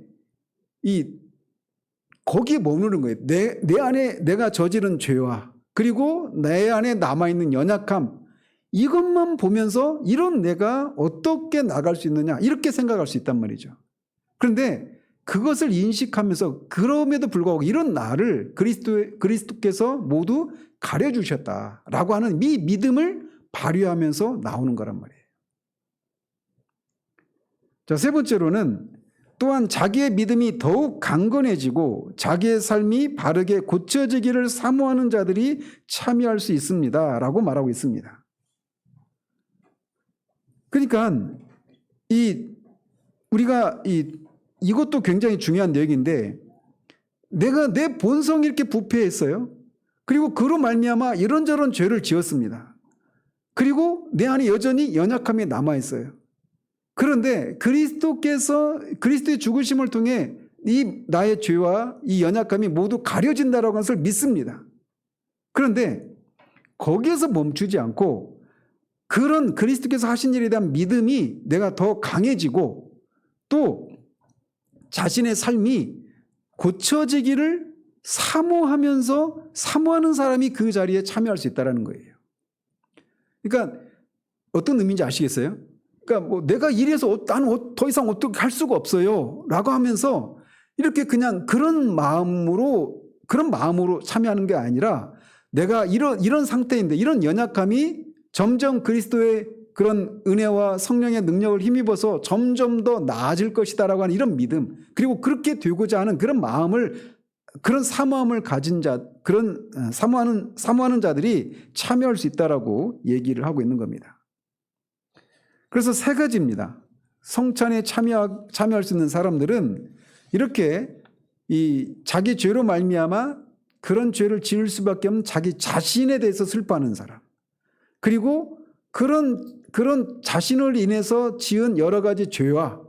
거기에 머무르는 거예요. 내 안에 내가 저지른 죄와 그리고 내 안에 남아있는 연약함, 이것만 보면서 이런 내가 어떻게 나갈 수 있느냐 이렇게 생각할 수 있단 말이죠. 그런데 그것을 인식하면서 그럼에도 불구하고 이런 나를 그리스도께서 모두 가려주셨다라고 하는 이 믿음을 발휘하면서 나오는 거란 말이에요. 자, 세 번째로는 또한 자기의 믿음이 더욱 강건해지고 자기의 삶이 바르게 고쳐지기를 사모하는 자들이 참여할 수 있습니다라고 말하고 있습니다. 그러니까 우리가 이것도 굉장히 중요한 내용인데, 내가 내 본성이 이렇게 부패했어요. 그리고 그로 말미암아 이런저런 죄를 지었습니다. 그리고 내 안에 여전히 연약함이 남아있어요. 그런데 그리스도의 죽으심을 통해 이 나의 죄와 이 연약함이 모두 가려진다라고 하는 것을 믿습니다. 그런데 거기에서 멈추지 않고 그런 그리스도께서 하신 일에 대한 믿음이 내가 더 강해지고 또 자신의 삶이 고쳐지기를 사모하는 사람이 그 자리에 참여할 수 있다는 거예요. 그러니까 어떤 의미인지 아시겠어요? 그러니까 내가 이래서 나는 더 이상 어떻게 할 수가 없어요 라고 하면서 이렇게 그냥 그런 마음으로 참여하는 게 아니라, 내가 이런 상태인데 이런 연약함이 점점 그리스도의 그런 은혜와 성령의 능력을 힘입어서 점점 더 나아질 것이다라고 하는 이런 믿음, 그리고 그렇게 되고자 하는 그런 사모함을 가진 자, 그런 사모하는 자들이 참여할 수 있다라고 얘기를 하고 있는 겁니다. 그래서 세 가지입니다. 성찬에 참여할 수 있는 사람들은 이렇게 자기 죄로 말미암아 그런 죄를 지을 수밖에 없는 자기 자신에 대해서 슬퍼하는 사람, 그리고 그런 자신을 인해서 지은 여러 가지 죄와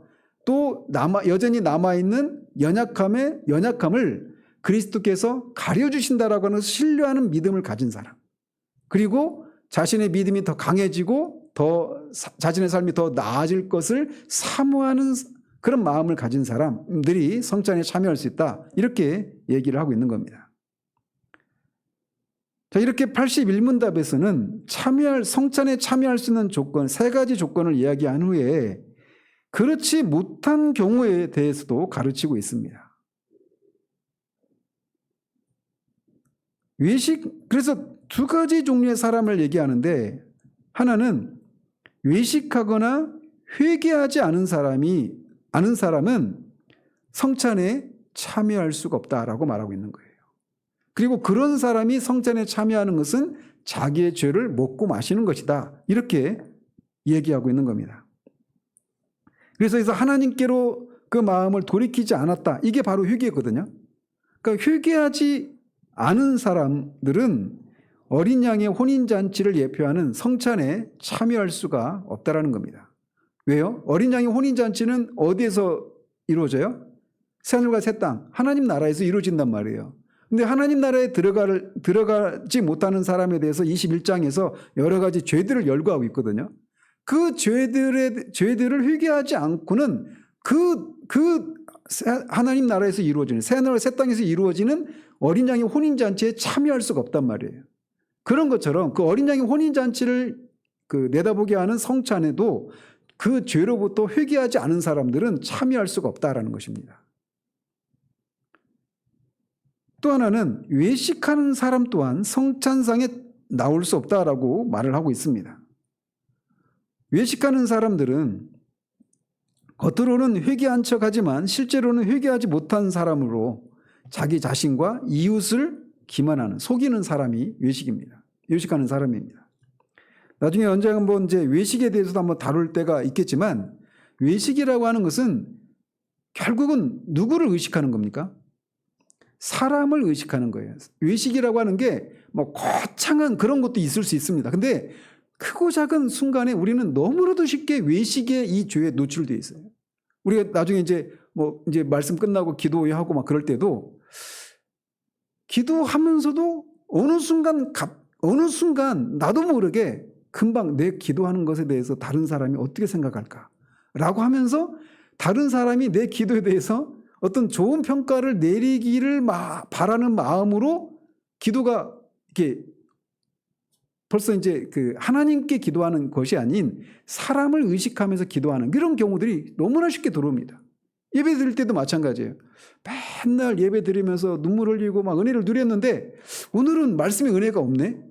또 여전히 남아있는 연약함을 그리스도께서 가려주신다라고 하는 신뢰하는 믿음을 가진 사람, 그리고 자신의 믿음이 더 강해지고 더 자신의 삶이 더 나아질 것을 사모하는 그런 마음을 가진 사람들이 성찬에 참여할 수 있다. 이렇게 얘기를 하고 있는 겁니다. 자, 이렇게 81문답에서는 성찬에 참여할 수 있는 조건, 3가지 조건을 이야기한 후에 그렇지 못한 경우에 대해서도 가르치고 있습니다. 그래서 2가지 종류의 사람을 얘기하는데, 하나는 외식하거나 회개하지 않은 사람은 성찬에 참여할 수가 없다라고 말하고 있는 거예요. 그리고 그런 사람이 성찬에 참여하는 것은 자기의 죄를 먹고 마시는 것이다. 이렇게 얘기하고 있는 겁니다. 그래서 하나님께로 그 마음을 돌이키지 않았다. 이게 바로 회개거든요. 그러니까 회개하지 않은 사람들은 어린 양의 혼인잔치를 예표하는 성찬에 참여할 수가 없다라는 겁니다. 왜요? 어린 양의 혼인잔치는 어디에서 이루어져요? 새하늘과 새 땅, 하나님 나라에서 이루어진단 말이에요. 근데 하나님 나라에 들어가지 못하는 사람에 대해서 21장에서 여러 가지 죄들을 열거하고 있거든요. 그 죄들을 회개하지 않고는 하나님 나라에서 이루어지는, 새하늘과 새 땅에서 이루어지는 어린 양의 혼인잔치에 참여할 수가 없단 말이에요. 그런 것처럼 그 어린 양의 혼인잔치를 내다보게 하는 성찬에도 그 죄로부터 회개하지 않은 사람들은 참여할 수가 없다라는 것입니다. 또 하나는 외식하는 사람 또한 성찬상에 나올 수 없다라고 말을 하고 있습니다. 외식하는 사람들은 겉으로는 회개한 척하지만 실제로는 회개하지 못한 사람으로 자기 자신과 이웃을 기만하는, 속이는 사람이 외식하는 사람입니다. 나중에 언제 한번 이제 외식에 대해서도 한번 다룰 때가 있겠지만, 외식이라고 하는 것은 결국은 누구를 의식하는 겁니까? 사람을 의식하는 거예요. 외식이라고 하는 게 뭐 거창한 그런 것도 있을 수 있습니다. 근데 크고 작은 순간에 우리는 너무나도 쉽게 외식의 이 죄에 노출되어 있어요. 우리가 나중에 이제 말씀 끝나고 기도하고 막 그럴 때도 기도하면서도 어느 순간 나도 모르게 금방 내 기도하는 것에 대해서 다른 사람이 어떻게 생각할까라고 하면서 다른 사람이 내 기도에 대해서 어떤 좋은 평가를 내리기를 바라는 마음으로 기도가 이렇게 벌써 이제 하나님께 기도하는 것이 아닌 사람을 의식하면서 기도하는 그런 경우들이 너무나 쉽게 들어옵니다. 예배 드릴 때도 마찬가지예요. 맨날 예배 드리면서 눈물 흘리고 막 은혜를 누렸는데 오늘은 말씀의 은혜가 없네.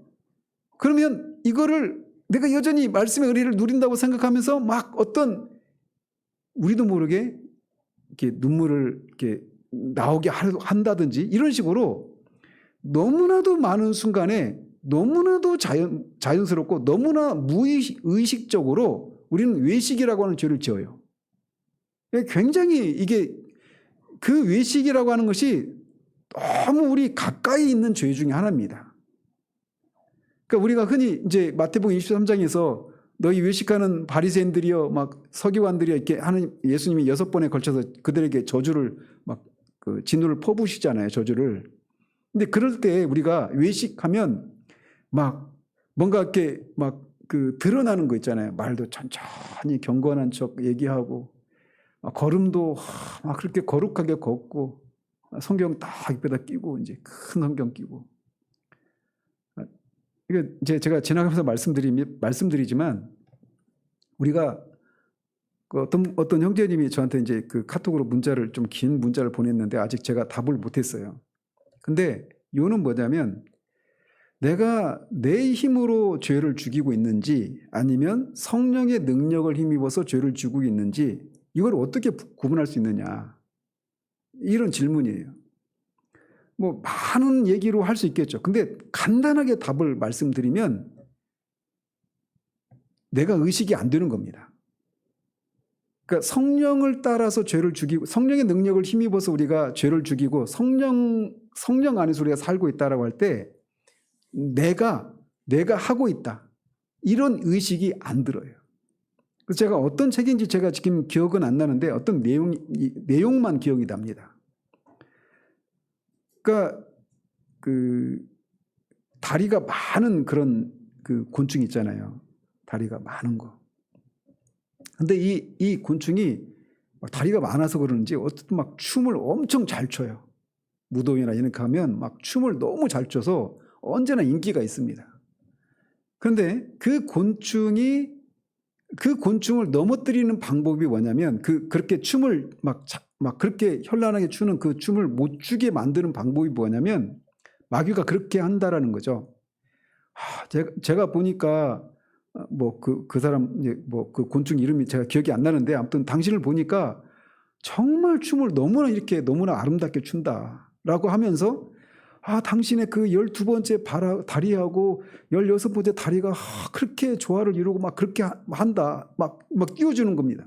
그러면 이거를 내가 여전히 말씀의 은혜를 누린다고 생각하면서 막 우리도 모르게 이렇게 눈물을 이렇게 나오게 한다든지 이런 식으로 너무나도 많은 순간에 너무나도 자연스럽고 너무나 무의식적으로 우리는 외식이라고 하는 죄를 지어요. 굉장히 이게 그 외식이라고 하는 것이 너무 우리 가까이 있는 죄 중에 하나입니다. 그러니까 우리가 흔히 이제 마태복음 23장에서 너희 외식하는 바리새인들이여 막 서기관들이여 이렇게 하는 예수님이 6번에 걸쳐서 그들에게 저주를 진노를 퍼부으시잖아요. 저주를. 근데 그럴 때 우리가 외식하면 막 뭔가 이렇게 드러나는 거 있잖아요. 말도 천천히 경건한 척 얘기하고 걸음도 막 그렇게 거룩하게 걷고 성경 딱 입에다 끼고 이제 큰 성경 끼고. 이게 이제 제가 지나가면서 말씀드리지만 우리가 어떤 형제님이 저한테 이제 카톡으로 좀 긴 문자를 보냈는데 아직 제가 답을 못했어요. 근데 이유는 뭐냐면 내가 내 힘으로 죄를 죽이고 있는지 아니면 성령의 능력을 힘입어서 죄를 죽이고 있는지 이걸 어떻게 구분할 수 있느냐, 이런 질문이에요. 많은 얘기로 할 수 있겠죠. 근데 간단하게 답을 말씀드리면 내가 의식이 안 되는 겁니다. 그러니까 성령을 따라서 죄를 죽이고 성령의 능력을 힘입어서 우리가 죄를 죽이고 성령 안에서 우리가 살고 있다라고 할 때 내가 하고 있다, 이런 의식이 안 들어요. 그래서 제가 어떤 책인지 제가 지금 기억은 안 나는데 어떤 내용만 기억이 납니다. 그러니까 다리가 많은 그런 곤충 있잖아요. 다리가 많은 거. 근데 이 곤충이 막 다리가 많아서 그러는지 어쨌든 막 춤을 엄청 잘 춰요. 무도회나 이런 거 하면 막 춤을 너무 잘 춰서 언제나 인기가 있습니다. 그런데 그 곤충을 넘어뜨리는 방법이 뭐냐면 그렇게 춤을 막 그렇게 현란하게 추는 그 춤을 못 추게 만드는 방법이 뭐냐면 마귀가 그렇게 한다라는 거죠. 제가 보니까 그 사람 그 곤충 이름이 제가 기억이 안 나는데 아무튼 당신을 보니까 정말 춤을 너무나 아름답게 춘다라고 하면서 당신의 그 12번째 다리하고 16번째 다리가 그렇게 조화를 이루고 막 그렇게 한다. 막 띄워주는 겁니다.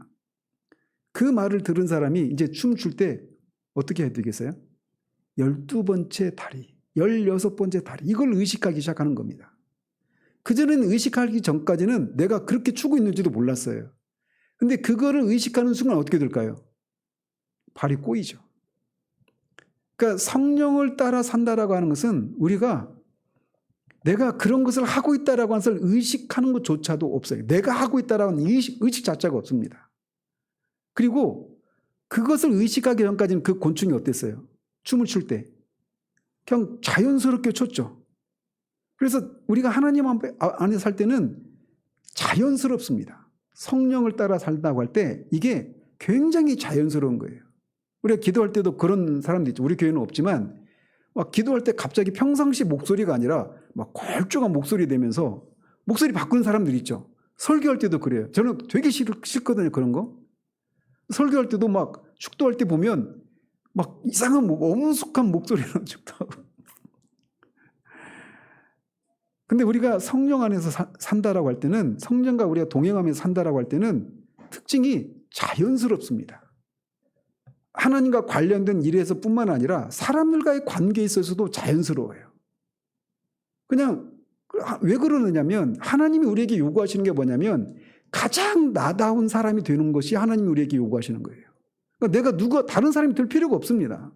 그 말을 들은 사람이 이제 춤출 때 어떻게 해야 되겠어요? 12번째 다리, 16번째 다리, 이걸 의식하기 시작하는 겁니다. 그전에는 의식하기 전까지는 내가 그렇게 추고 있는지도 몰랐어요. 근데 그거를 의식하는 순간 어떻게 될까요? 발이 꼬이죠. 그러니까 성령을 따라 산다라고 하는 것은 우리가 내가 그런 것을 하고 있다라고 하는 것을 의식하는 것조차도 없어요. 내가 하고 있다라고 하는 의식 자체가 없습니다. 그리고 그것을 의식하기 전까지는 그 곤충이 어땠어요? 춤을 출 때 그냥 자연스럽게 췄죠. 그래서 우리가 하나님 안에 살 때는 자연스럽습니다. 성령을 따라 살다고 할 때 이게 굉장히 자연스러운 거예요. 우리가 기도할 때도 그런 사람도 있죠. 우리 교회는 없지만 막 기도할 때 갑자기 평상시 목소리가 아니라 막 걸쭉한 목소리 내면서 목소리 바꾸는 사람들 있죠. 설교할 때도 그래요. 저는 되게 싫거든요. 그런 거. 설교할 때도 막 축도할 때 보면 막 이상한 엄숙한 목소리로 축도하고. 근데 우리가 성령 안에서 산다라고 할 때는, 성령과 우리가 동행하면서 산다라고 할 때는 특징이 자연스럽습니다. 하나님과 관련된 일에서 뿐만 아니라 사람들과의 관계에 있어서도 자연스러워요. 그냥 왜 그러느냐면 하나님이 우리에게 요구하시는 게 뭐냐면 가장 나다운 사람이 되는 것이 하나님이 우리에게 요구하시는 거예요. 그러니까 내가 다른 사람이 될 필요가 없습니다.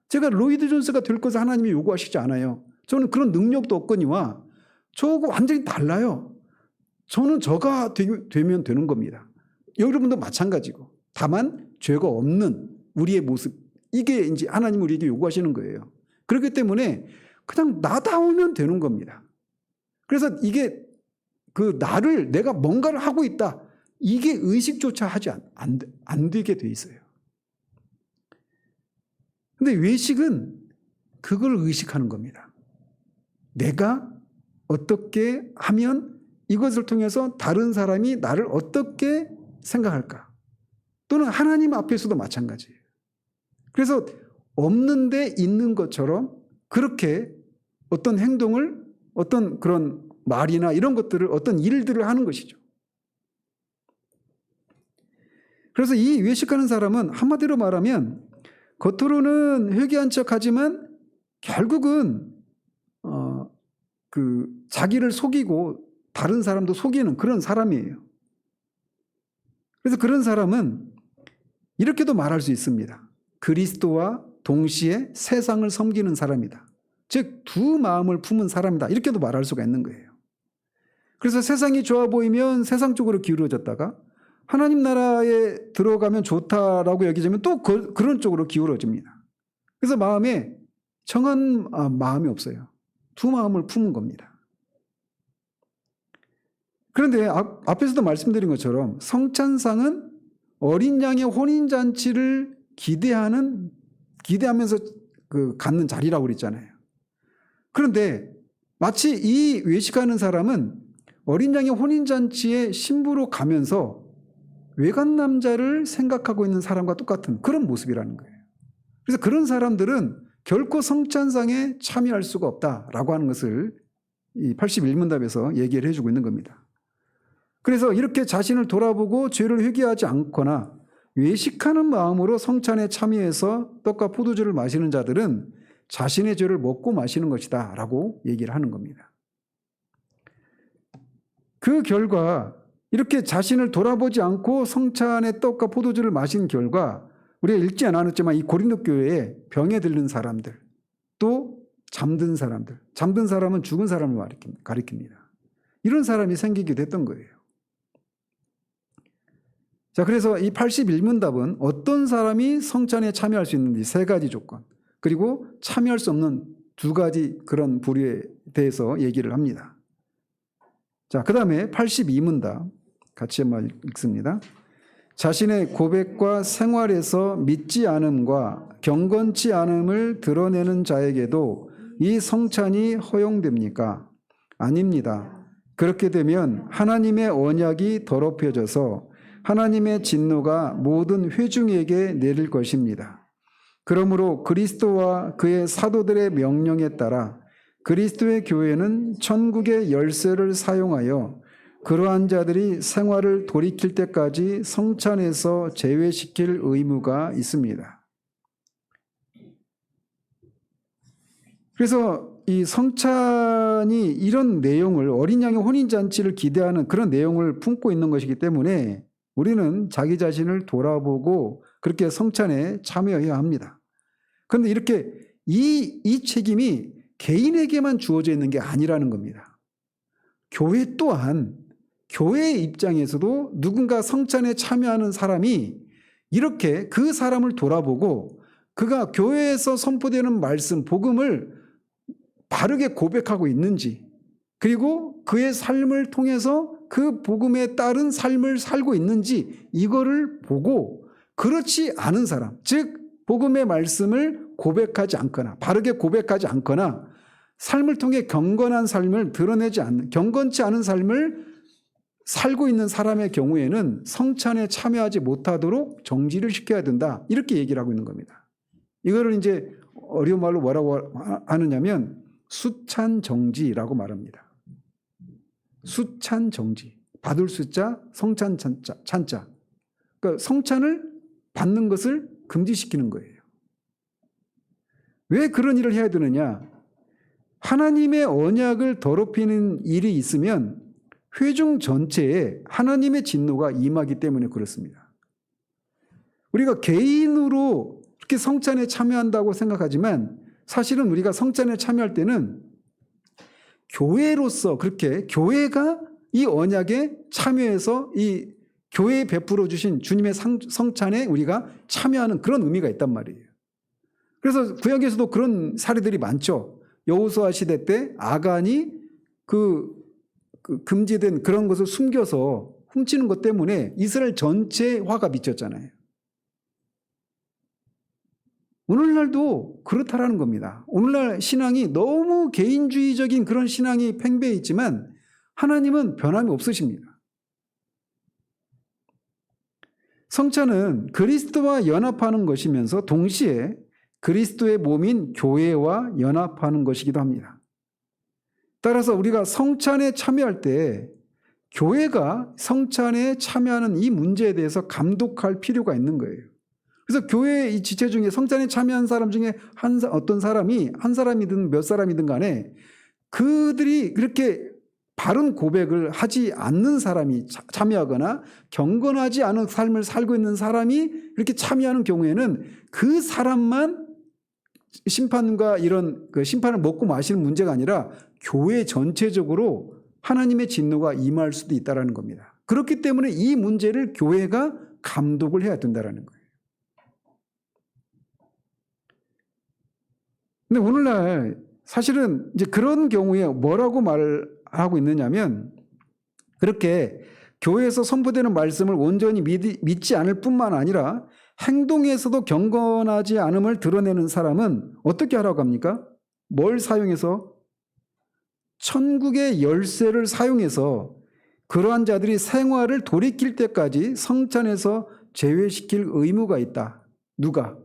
제가 로이드 존스가 될 것을 하나님이 요구하시지 않아요. 저는 그런 능력도 없거니와 저하고 완전히 달라요. 저는 저가 되면 되는 겁니다. 여러분도 마찬가지고. 다만 죄가 없는 우리의 모습, 이게 이제 하나님 우리에게 요구하시는 거예요. 그렇기 때문에 그냥 나다우면 되는 겁니다. 그래서 이게 그 나를 내가 뭔가를 하고 있다, 이게 의식조차 하지 안 되게 돼 있어요. 근데 외식은 그걸 의식하는 겁니다. 내가 어떻게 하면 이것을 통해서 다른 사람이 나를 어떻게 생각할까? 또는 하나님 앞에서도 마찬가지예요. 그래서 없는데 있는 것처럼 그렇게 어떤 행동을, 어떤 그런 말이나 이런 것들을, 어떤 일들을 하는 것이죠. 그래서 이 외식하는 사람은 한마디로 말하면 겉으로는 회개한 척하지만 결국은 자기를 속이고 다른 사람도 속이는 그런 사람이에요. 그래서 그런 사람은 이렇게도 말할 수 있습니다. 그리스도와 동시에 세상을 섬기는 사람이다. 즉 두 마음을 품은 사람이다. 이렇게도 말할 수가 있는 거예요. 그래서 세상이 좋아 보이면 세상 쪽으로 기울어졌다가 하나님 나라에 들어가면 좋다라고 여기자면 또 그런 쪽으로 기울어집니다. 그래서 마음에 정한 마음이 없어요. 두 마음을 품은 겁니다. 그런데 앞에서도 말씀드린 것처럼 성찬상은 어린 양의 혼인잔치를 기대하면서 갖는 자리라고 그랬잖아요. 그런데 마치 이 외식하는 사람은 어린 양의 혼인잔치에 신부로 가면서 외간 남자를 생각하고 있는 사람과 똑같은 그런 모습이라는 거예요. 그래서 그런 사람들은 결코 성찬상에 참여할 수가 없다라고 하는 것을 이 81문답에서 얘기를 해주고 있는 겁니다. 그래서 이렇게 자신을 돌아보고 죄를 회개하지 않거나 외식하는 마음으로 성찬에 참여해서 떡과 포도주를 마시는 자들은 자신의 죄를 먹고 마시는 것이다 라고 얘기를 하는 겁니다. 그 결과 이렇게 자신을 돌아보지 않고 성찬의 떡과 포도주를 마신 결과 우리가 읽지 않았지만 이 고린도 교회에 병에 들린 사람들, 또 잠든 사람들, 잠든 사람은 죽은 사람을 가리킵니다. 이런 사람이 생기기도 했던 거예요. 자, 그래서 이 81문답은 어떤 사람이 성찬에 참여할 수 있는지 세 가지 조건, 그리고 참여할 수 없는 두 가지 그런 부류에 대해서 얘기를 합니다. 자, 그 다음에 82문답 같이 한번 읽습니다. 자신의 고백과 생활에서 믿지 않음과 경건치 않음을 드러내는 자에게도 이 성찬이 허용됩니까? 아닙니다. 그렇게 되면 하나님의 언약이 더럽혀져서 하나님의 진노가 모든 회중에게 내릴 것입니다. 그러므로 그리스도와 그의 사도들의 명령에 따라 그리스도의 교회는 천국의 열쇠를 사용하여 그러한 자들이 생활을 돌이킬 때까지 성찬에서 제외시킬 의무가 있습니다. 그래서 이 성찬이 이런 내용을, 어린 양의 혼인잔치를 기대하는 그런 내용을 품고 있는 것이기 때문에 우리는 자기 자신을 돌아보고 그렇게 성찬에 참여해야 합니다. 그런데 이렇게 이 책임이 개인에게만 주어져 있는 게 아니라는 겁니다. 교회 또한, 교회의 입장에서도 누군가 성찬에 참여하는 사람이 이렇게 그 사람을 돌아보고 그가 교회에서 선포되는 말씀, 복음을 바르게 고백하고 있는지, 그리고 그의 삶을 통해서 그 복음에 따른 삶을 살고 있는지 이거를 보고, 그렇지 않은 사람, 즉 복음의 말씀을 고백하지 않거나 바르게 고백하지 않거나 삶을 통해 경건한 삶을 드러내지 않는, 경건치 않은 삶을 살고 있는 사람의 경우에는 성찬에 참여하지 못하도록 정지를 시켜야 된다, 이렇게 얘기를 하고 있는 겁니다. 이거를 이제 어려운 말로 뭐라고 하느냐면 수찬정지라고 말합니다. 수찬정지, 받을 숫자, 성찬 찬자. 그러니까 성찬을 받는 것을 금지시키는 거예요. 왜 그런 일을 해야 되느냐? 하나님의 언약을 더럽히는 일이 있으면 회중 전체에 하나님의 진노가 임하기 때문에 그렇습니다. 우리가 개인으로 이렇게 성찬에 참여한다고 생각하지만 사실은 우리가 성찬에 참여할 때는 교회로서, 그렇게 교회가 이 언약에 참여해서 이 교회에 베풀어 주신 주님의 성찬에 우리가 참여하는 그런 의미가 있단 말이에요. 그래서 구약에서도 그런 사례들이 많죠. 여호수아 시대 때 아간이 그 금지된 그런 것을 숨겨서 훔치는 것 때문에 이스라엘 전체에 화가 미쳤잖아요. 오늘날도 그렇다라는 겁니다. 오늘날 신앙이 너무 개인주의적인 그런 신앙이 팽배해 있지만 하나님은 변함이 없으십니다. 성찬은 그리스도와 연합하는 것이면서 동시에 그리스도의 몸인 교회와 연합하는 것이기도 합니다. 따라서 우리가 성찬에 참여할 때 교회가 성찬에 참여하는 이 문제에 대해서 감독할 필요가 있는 거예요. 그래서 교회 이 지체 중에 성찬에 참여한 사람 중에 어떤 사람이, 한 사람이든 몇 사람이든 간에 그들이 그렇게 바른 고백을 하지 않는 사람이 참여하거나 경건하지 않은 삶을 살고 있는 사람이 이렇게 참여하는 경우에는 그 사람만 심판과 이런 그 심판을 먹고 마시는 문제가 아니라 교회 전체적으로 하나님의 진노가 임할 수도 있다는 겁니다. 그렇기 때문에 이 문제를 교회가 감독을 해야 된다는 거예요. 근데 오늘날 사실은 이제 그런 경우에 뭐라고 말하고 있느냐면, 그렇게 교회에서 선포되는 말씀을 온전히 믿지 않을 뿐만 아니라 행동에서도 경건하지 않음을 드러내는 사람은 어떻게 하라고 합니까? 뭘 사용해서? 천국의 열쇠를 사용해서 그러한 자들이 생활을 돌이킬 때까지 성찬에서 제외시킬 의무가 있다. 누가?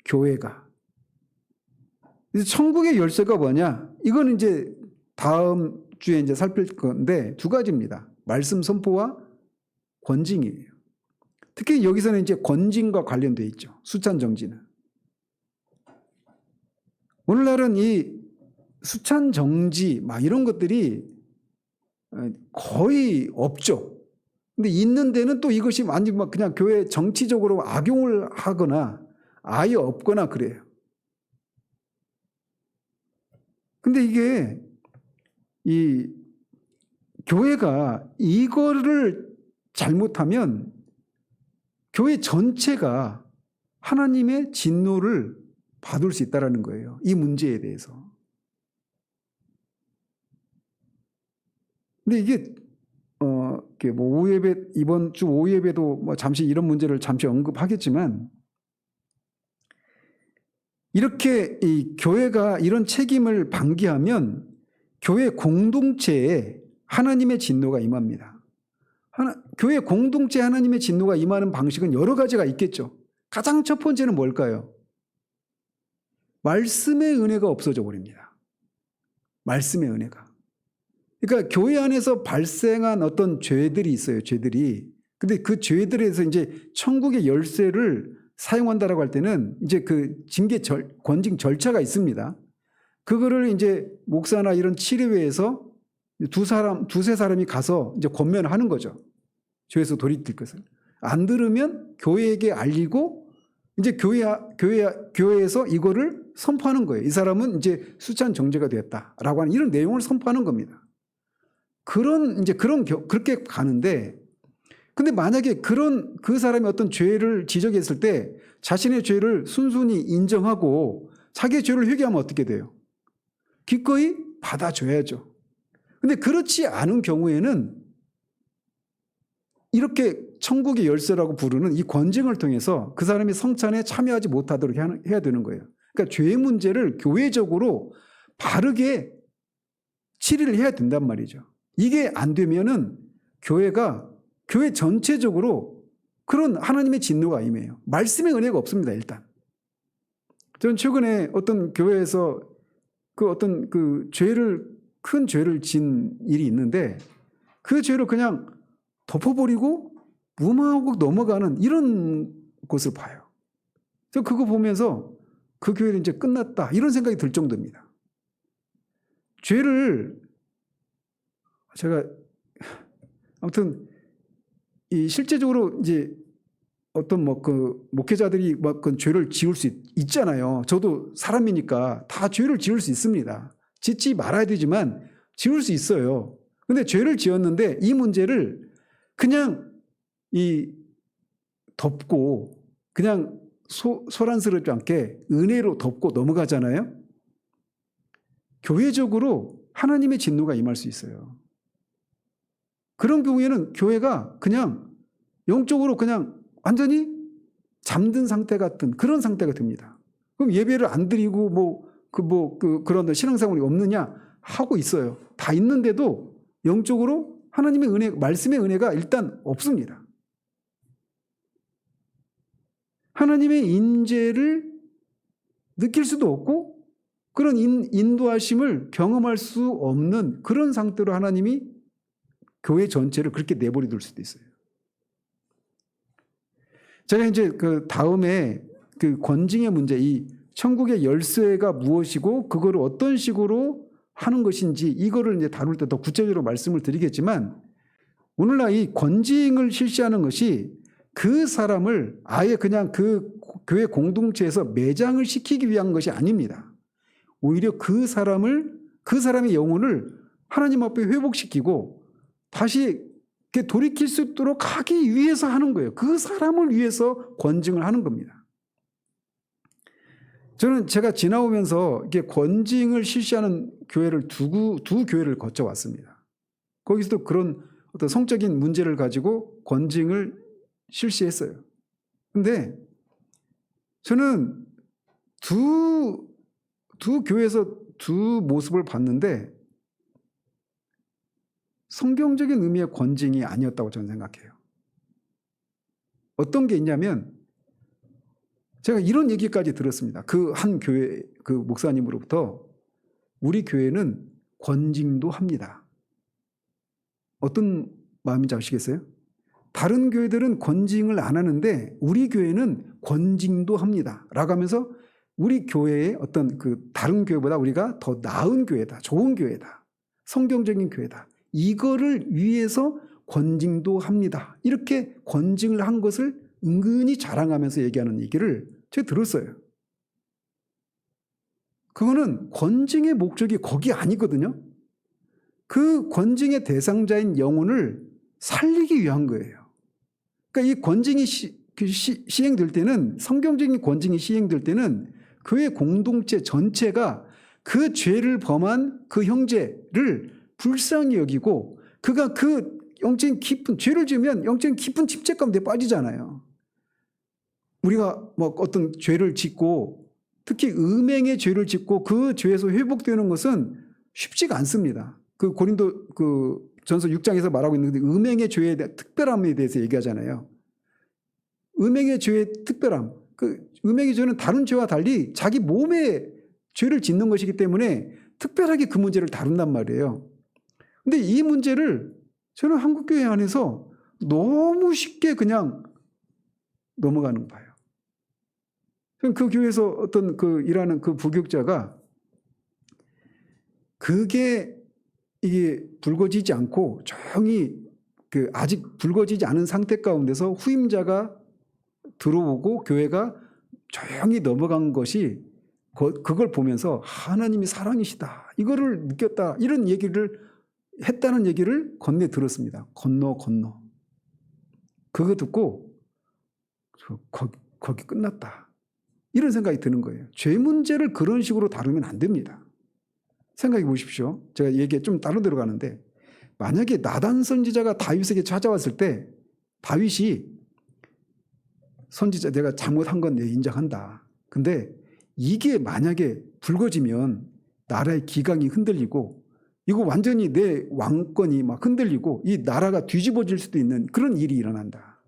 교회가. 천국의 열쇠가 뭐냐? 이건 이제 다음 주에 이제 살필 건데 두 가지입니다. 말씀 선포와 권징이에요. 특히 여기서는 이제 권징과 관련되어 있죠. 수찬 정지는. 오늘날은 이 수찬 정지 막 이런 것들이 거의 없죠. 근데 있는 데는 또 이것이 완전 막 그냥 교회 정치적으로 악용을 하거나 아예 없거나 그래요. 근데 이게 이 교회가 이거를 잘못하면 교회 전체가 하나님의 진노를 받을 수 있다는 거예요. 이 문제에 대해서. 근데 이게 뭐 오예배, 이번 주 오예배도 뭐 잠시 이런 문제를 잠시 언급하겠지만, 이렇게 이 교회가 이런 책임을 방기하면 교회 공동체에 하나님의 진노가 임합니다. 교회 공동체에 하나님의 진노가 임하는 방식은 여러 가지가 있겠죠. 가장 첫 번째는 뭘까요? 말씀의 은혜가 없어져 버립니다. 말씀의 은혜가. 그러니까 교회 안에서 발생한 어떤 죄들이 있어요. 죄들이. 근데 그 죄들에서 이제 천국의 열쇠를 사용한다라고 할 때는 이제 그 징계 권징 절차가 있습니다. 그거를 이제 목사나 이런 치료회에서 두세 사람이 가서 이제 권면하는 거죠. 죄에서 돌이킬 것을. 안 들으면 교회에게 알리고 이제 교회에서 이거를 선포하는 거예요. 이 사람은 이제 수찬 정죄가 되었다라고 하는 이런 내용을 선포하는 겁니다. 그렇게 가는데, 근데 만약에 그 사람이 어떤 죄를 지적했을 때 자신의 죄를 순순히 인정하고 자기의 죄를 회개하면 어떻게 돼요? 기꺼이 받아줘야죠. 근데 그렇지 않은 경우에는 이렇게 천국의 열쇠라고 부르는 이 권징을 통해서 그 사람이 성찬에 참여하지 못하도록 해야 되는 거예요. 그러니까 죄의 문제를 교회적으로 바르게 치리를 해야 된단 말이죠. 이게 안 되면은 교회 전체적으로 그런 하나님의 진노가 임해요. 말씀의 은혜가 없습니다, 일단. 저는 최근에 어떤 교회에서 큰 죄를 진 일이 있는데 그 죄를 그냥 덮어버리고 무마하고 넘어가는 이런 것을 봐요. 저 그거 보면서 그 교회는 이제 끝났다, 이런 생각이 들 정도입니다. 제가 아무튼 실제적으로 이제 어떤 목회자들이 그 죄를 지을 수 있잖아요. 저도 사람이니까 다 죄를 지을 수 있습니다. 짓지 말아야 되지만 지을 수 있어요. 근데 죄를 지었는데 이 문제를 그냥 덮고 그냥 소란스럽지 않게 은혜로 덮고 넘어가잖아요. 교회적으로 하나님의 진노가 임할 수 있어요. 그런 경우에는 교회가 그냥 영적으로 그냥 완전히 잠든 상태 같은 그런 상태가 됩니다. 그럼 예배를 안 드리고 그런 신앙생활이 없느냐? 하고 있어요. 다 있는데도 영적으로 하나님의 은혜, 말씀의 은혜가 일단 없습니다. 하나님의 인재를 느낄 수도 없고 그런 인도하심을 경험할 수 없는 그런 상태로 하나님이 교회 전체를 그렇게 내버려둘 수도 있어요. 제가 이제 그 다음에 그 권징의 문제, 이 천국의 열쇠가 무엇이고 그거를 어떤 식으로 하는 것인지 이거를 이제 다룰 때 더 구체적으로 말씀을 드리겠지만, 오늘날 이 권징을 실시하는 것이 그 사람을 아예 그냥 그 교회 공동체에서 매장을 시키기 위한 것이 아닙니다. 오히려 그 사람의 영혼을 하나님 앞에 회복시키고 다시 돌이킬 수 있도록 하기 위해서 하는 거예요. 그 사람을 위해서 권징을 하는 겁니다. 저는 제가 지나오면서 이게 권징을 실시하는 교회를 두 교회를 거쳐왔습니다. 거기서도 그런 어떤 성적인 문제를 가지고 권징을 실시했어요. 근데 저는 두 교회에서 두 모습을 봤는데 성경적인 의미의 권징이 아니었다고 저는 생각해요. 어떤 게 있냐면 제가 이런 얘기까지 들었습니다. 그 한 교회 그 목사님으로부터 우리 교회는 권징도 합니다. 어떤 마음인지 아시겠어요? 다른 교회들은 권징을 안 하는데 우리 교회는 권징도 합니다. 라고 하면서 우리 교회의 어떤 그 다른 교회보다 우리가 더 나은 교회다. 좋은 교회다. 성경적인 교회다. 이거를 위해서 권징도 합니다. 이렇게 권징을 한 것을 은근히 자랑하면서 얘기하는 얘기를 제가 들었어요. 그거는 권징의 목적이 거기 아니거든요. 그 권징의 대상자인 영혼을 살리기 위한 거예요. 그러니까 이 권징이 시행될 때는, 성경적인 권징이 시행될 때는 교회 공동체 전체가 그 죄를 범한 그 형제를 불쌍히 여기고, 그가 그 영적인 깊은 죄를 지으면 영적인 깊은 침체 가운데 빠지잖아요. 우리가 뭐 어떤 죄를 짓고, 특히 음행의 죄를 짓고 그 죄에서 회복되는 것은 쉽지가 않습니다. 그 고린도 그 전서 6장에서 말하고 있는데, 음행의 죄에 대한 특별함에 대해서 얘기하잖아요. 음행의 죄의 특별함. 그 음행의 죄는 다른 죄와 달리 자기 몸에 죄를 짓는 것이기 때문에 특별하게 그 문제를 다룬단 말이에요. 근데 이 문제를 저는 한국교회 안에서 너무 쉽게 그냥 넘어가는 거 봐요. 그 교회에서 어떤 그 일하는 그 부교육자가 그게 이게 불거지지 않고 조용히 그 아직 불거지지 않은 상태 가운데서 후임자가 들어오고 교회가 조용히 넘어간 것이, 그걸 보면서 하나님이 사랑이시다, 이거를 느꼈다, 이런 얘기를 했다는 얘기를 건네 들었습니다. 건너. 그거 듣고 거기 끝났다, 이런 생각이 드는 거예요. 죄 문제를 그런 식으로 다루면 안 됩니다. 생각해 보십시오. 제가 얘기 좀 따로 들어가는데, 만약에 나단 선지자가 다윗에게 찾아왔을 때 다윗이 선지자, 내가 잘못한 건 인정한다. 근데 이게 만약에 불거지면 나라의 기강이 흔들리고, 이거 완전히 내 왕권이 막 흔들리고 이 나라가 뒤집어질 수도 있는 그런 일이 일어난다.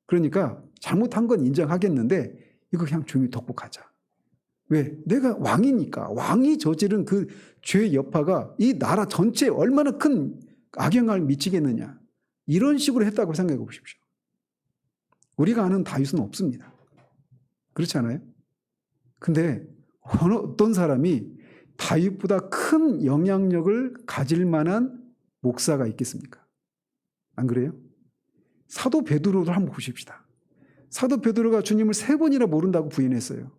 그러니까 잘못한 건 인정하겠는데 이거 그냥 조용히 덮고 가자. 왜? 내가 왕이니까. 왕이 저지른 그 죄의 여파가 이 나라 전체에 얼마나 큰 악영향을 미치겠느냐. 이런 식으로 했다고 생각해 보십시오. 우리가 아는 다윗은 없습니다. 그렇지 않아요? 근데 어떤 사람이 다윗보다 큰 영향력을 가질 만한 목사가 있겠습니까? 안 그래요? 사도 베드로를 한번 보십시다. 사도 베드로가 주님을 3번이나 모른다고 부인했어요.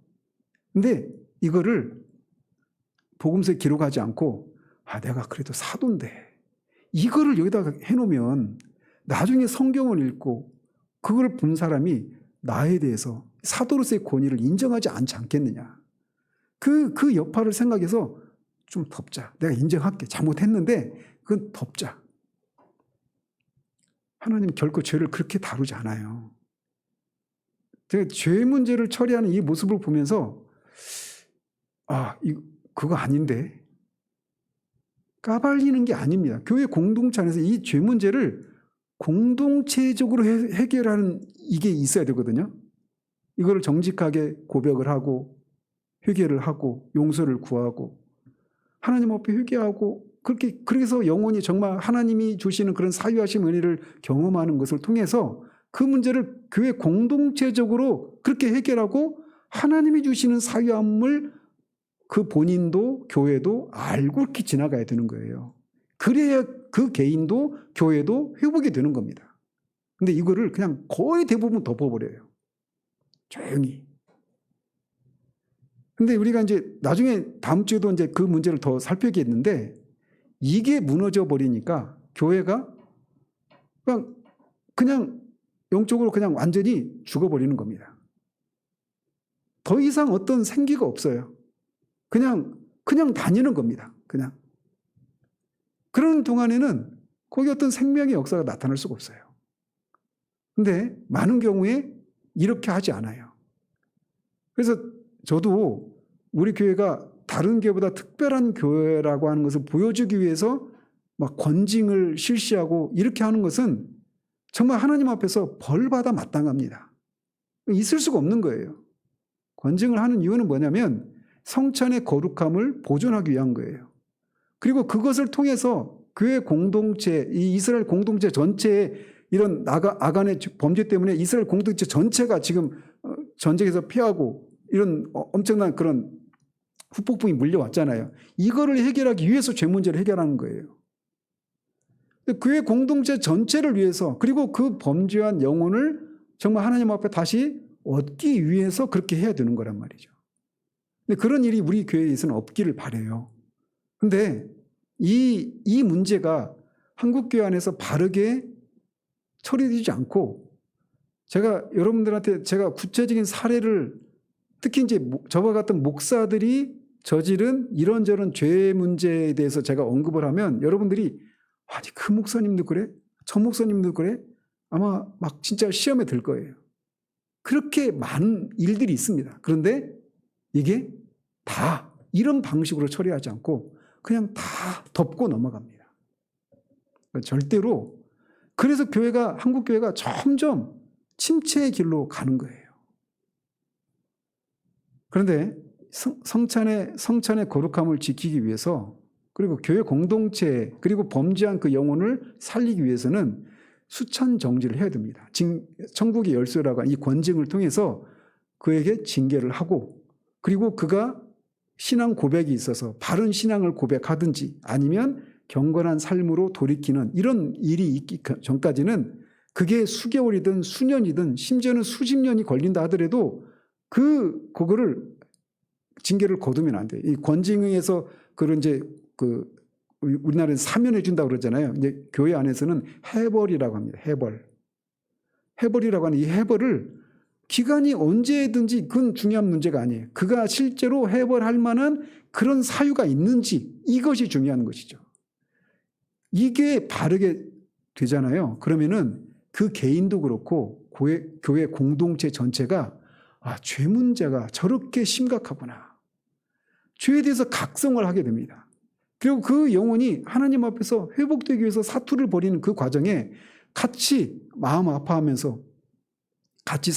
근데 이거를 복음서에 기록하지 않고, 내가 그래도 사도인데 이거를 여기다가 해놓으면 나중에 성경을 읽고 그걸 본 사람이 나에 대해서 사도로서의 권위를 인정하지 않지 않겠느냐. 그 여파를 생각해서 좀 덮자. 내가 인정할게. 잘못했는데 그건 덮자. 하나님 결코 죄를 그렇게 다루지 않아요. 제가 죄 문제를 처리하는 이 모습을 보면서 그거 아닌데, 까발리는 게 아닙니다. 교회 공동체 안에서 이 죄 문제를 공동체적으로 해결하는 이게 있어야 되거든요. 이거를 정직하게 고백을 하고 회개를 하고 용서를 구하고 하나님 앞에 회개하고, 그래서 영혼이 정말 하나님이 주시는 그런 사유하심 은혜를 경험하는 것을 통해서 그 문제를 교회 공동체적으로 그렇게 해결하고 하나님이 주시는 사유함을 그 본인도 교회도 알고 이렇게 지나가야 되는 거예요. 그래야 그 개인도 교회도 회복이 되는 겁니다. 근데 이거를 그냥 거의 대부분 덮어버려요. 조용히. 근데 우리가 이제 나중에 다음 주에도 이제 그 문제를 더 살펴보겠는데, 이게 무너져 버리니까 교회가 그냥 영적으로 그냥 완전히 죽어버리는 겁니다. 더 이상 어떤 생기가 없어요. 그냥 다니는 겁니다. 그냥. 그런 동안에는 거기 어떤 생명의 역사가 나타날 수가 없어요. 근데 많은 경우에 이렇게 하지 않아요. 그래서 저도 우리 교회가 다른 교회보다 특별한 교회라고 하는 것을 보여주기 위해서 막 권징을 실시하고 이렇게 하는 것은 정말 하나님 앞에서 벌받아 마땅합니다. 있을 수가 없는 거예요. 권징을 하는 이유는 뭐냐면 성찬의 거룩함을 보존하기 위한 거예요. 그리고 그것을 통해서 교회 공동체, 이 이스라엘 공동체 전체에 이런 아간의 범죄 때문에 이스라엘 공동체 전체가 지금 전쟁에서 피하고 이런 엄청난 그런 후폭풍이 물려왔잖아요. 이거를 해결하기 위해서 죄 문제를 해결하는 거예요. 교회 공동체 전체를 위해서, 그리고 그 범죄한 영혼을 정말 하나님 앞에 다시 얻기 위해서 그렇게 해야 되는 거란 말이죠. 근데 그런 일이 우리 교회에서는 없기를 바라요. 근데 이 문제가 한국 교회 안에서 바르게 처리되지 않고 제가 여러분들한테 제가 구체적인 사례를 특히 이제 저와 같은 목사들이 저지른 이런저런 죄 문제에 대해서 제가 언급을 하면 여러분들이 아니 그 목사님도 그래? 저 목사님도 그래? 아마 막 진짜 시험에 들 거예요. 그렇게 많은 일들이 있습니다. 그런데 이게 다 이런 방식으로 처리하지 않고 그냥 다 덮고 넘어갑니다. 절대로. 그래서 교회가, 한국 교회가 점점 침체의 길로 가는 거예요. 그런데 성찬의 거룩함을 지키기 위해서, 그리고 교회 공동체, 그리고 범죄한 그 영혼을 살리기 위해서는 수찬 정지를 해야 됩니다. 천국의 열쇠라고 하는 이 권징을 통해서 그에게 징계를 하고, 그리고 그가 신앙 고백이 있어서 바른 신앙을 고백하든지 아니면 경건한 삶으로 돌이키는 이런 일이 있기 전까지는 그게 수개월이든 수년이든 심지어는 수십 년이 걸린다 하더라도 그거를 징계를 거두면 안 돼요. 이 권징에서 그런 이제 우리나라에서 사면해 준다고 그러잖아요. 이제 교회 안에서는 해벌이라고 합니다. 해벌이라고 하는 이 해벌을 기간이 언제든지 그건 중요한 문제가 아니에요. 그가 실제로 해벌할 만한 그런 사유가 있는지 이것이 중요한 것이죠. 이게 바르게 되잖아요. 그러면은 그 개인도 그렇고 교회 공동체 전체가 죄 문제가 저렇게 심각하구나. 죄에 대해서 각성을 하게 됩니다. 그리고 그 영혼이 하나님 앞에서 회복되기 위해서 사투를 벌이는 그 과정에 같이 마음 아파하면서 같이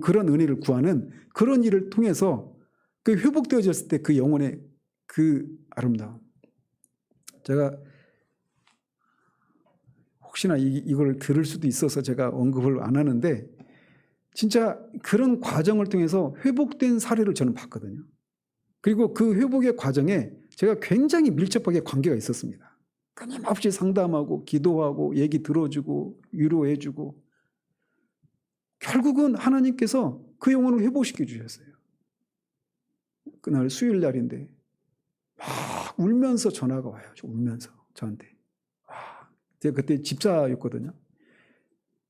그런 은혜를 구하는 그런 일을 통해서 그 회복되어졌을 때 그 영혼의 그 아름다움. 제가 혹시나 이걸 들을 수도 있어서 제가 언급을 안 하는데 진짜 그런 과정을 통해서 회복된 사례를 저는 봤거든요. 그리고 그 회복의 과정에 제가 굉장히 밀접하게 관계가 있었습니다. 끊임없이 상담하고 기도하고 얘기 들어주고 위로해주고 결국은 하나님께서 그 영혼을 회복시켜 주셨어요. 그날 수요일 날인데 막 울면서 전화가 와요. 울면서 저한테. 제가 그때 집사였거든요.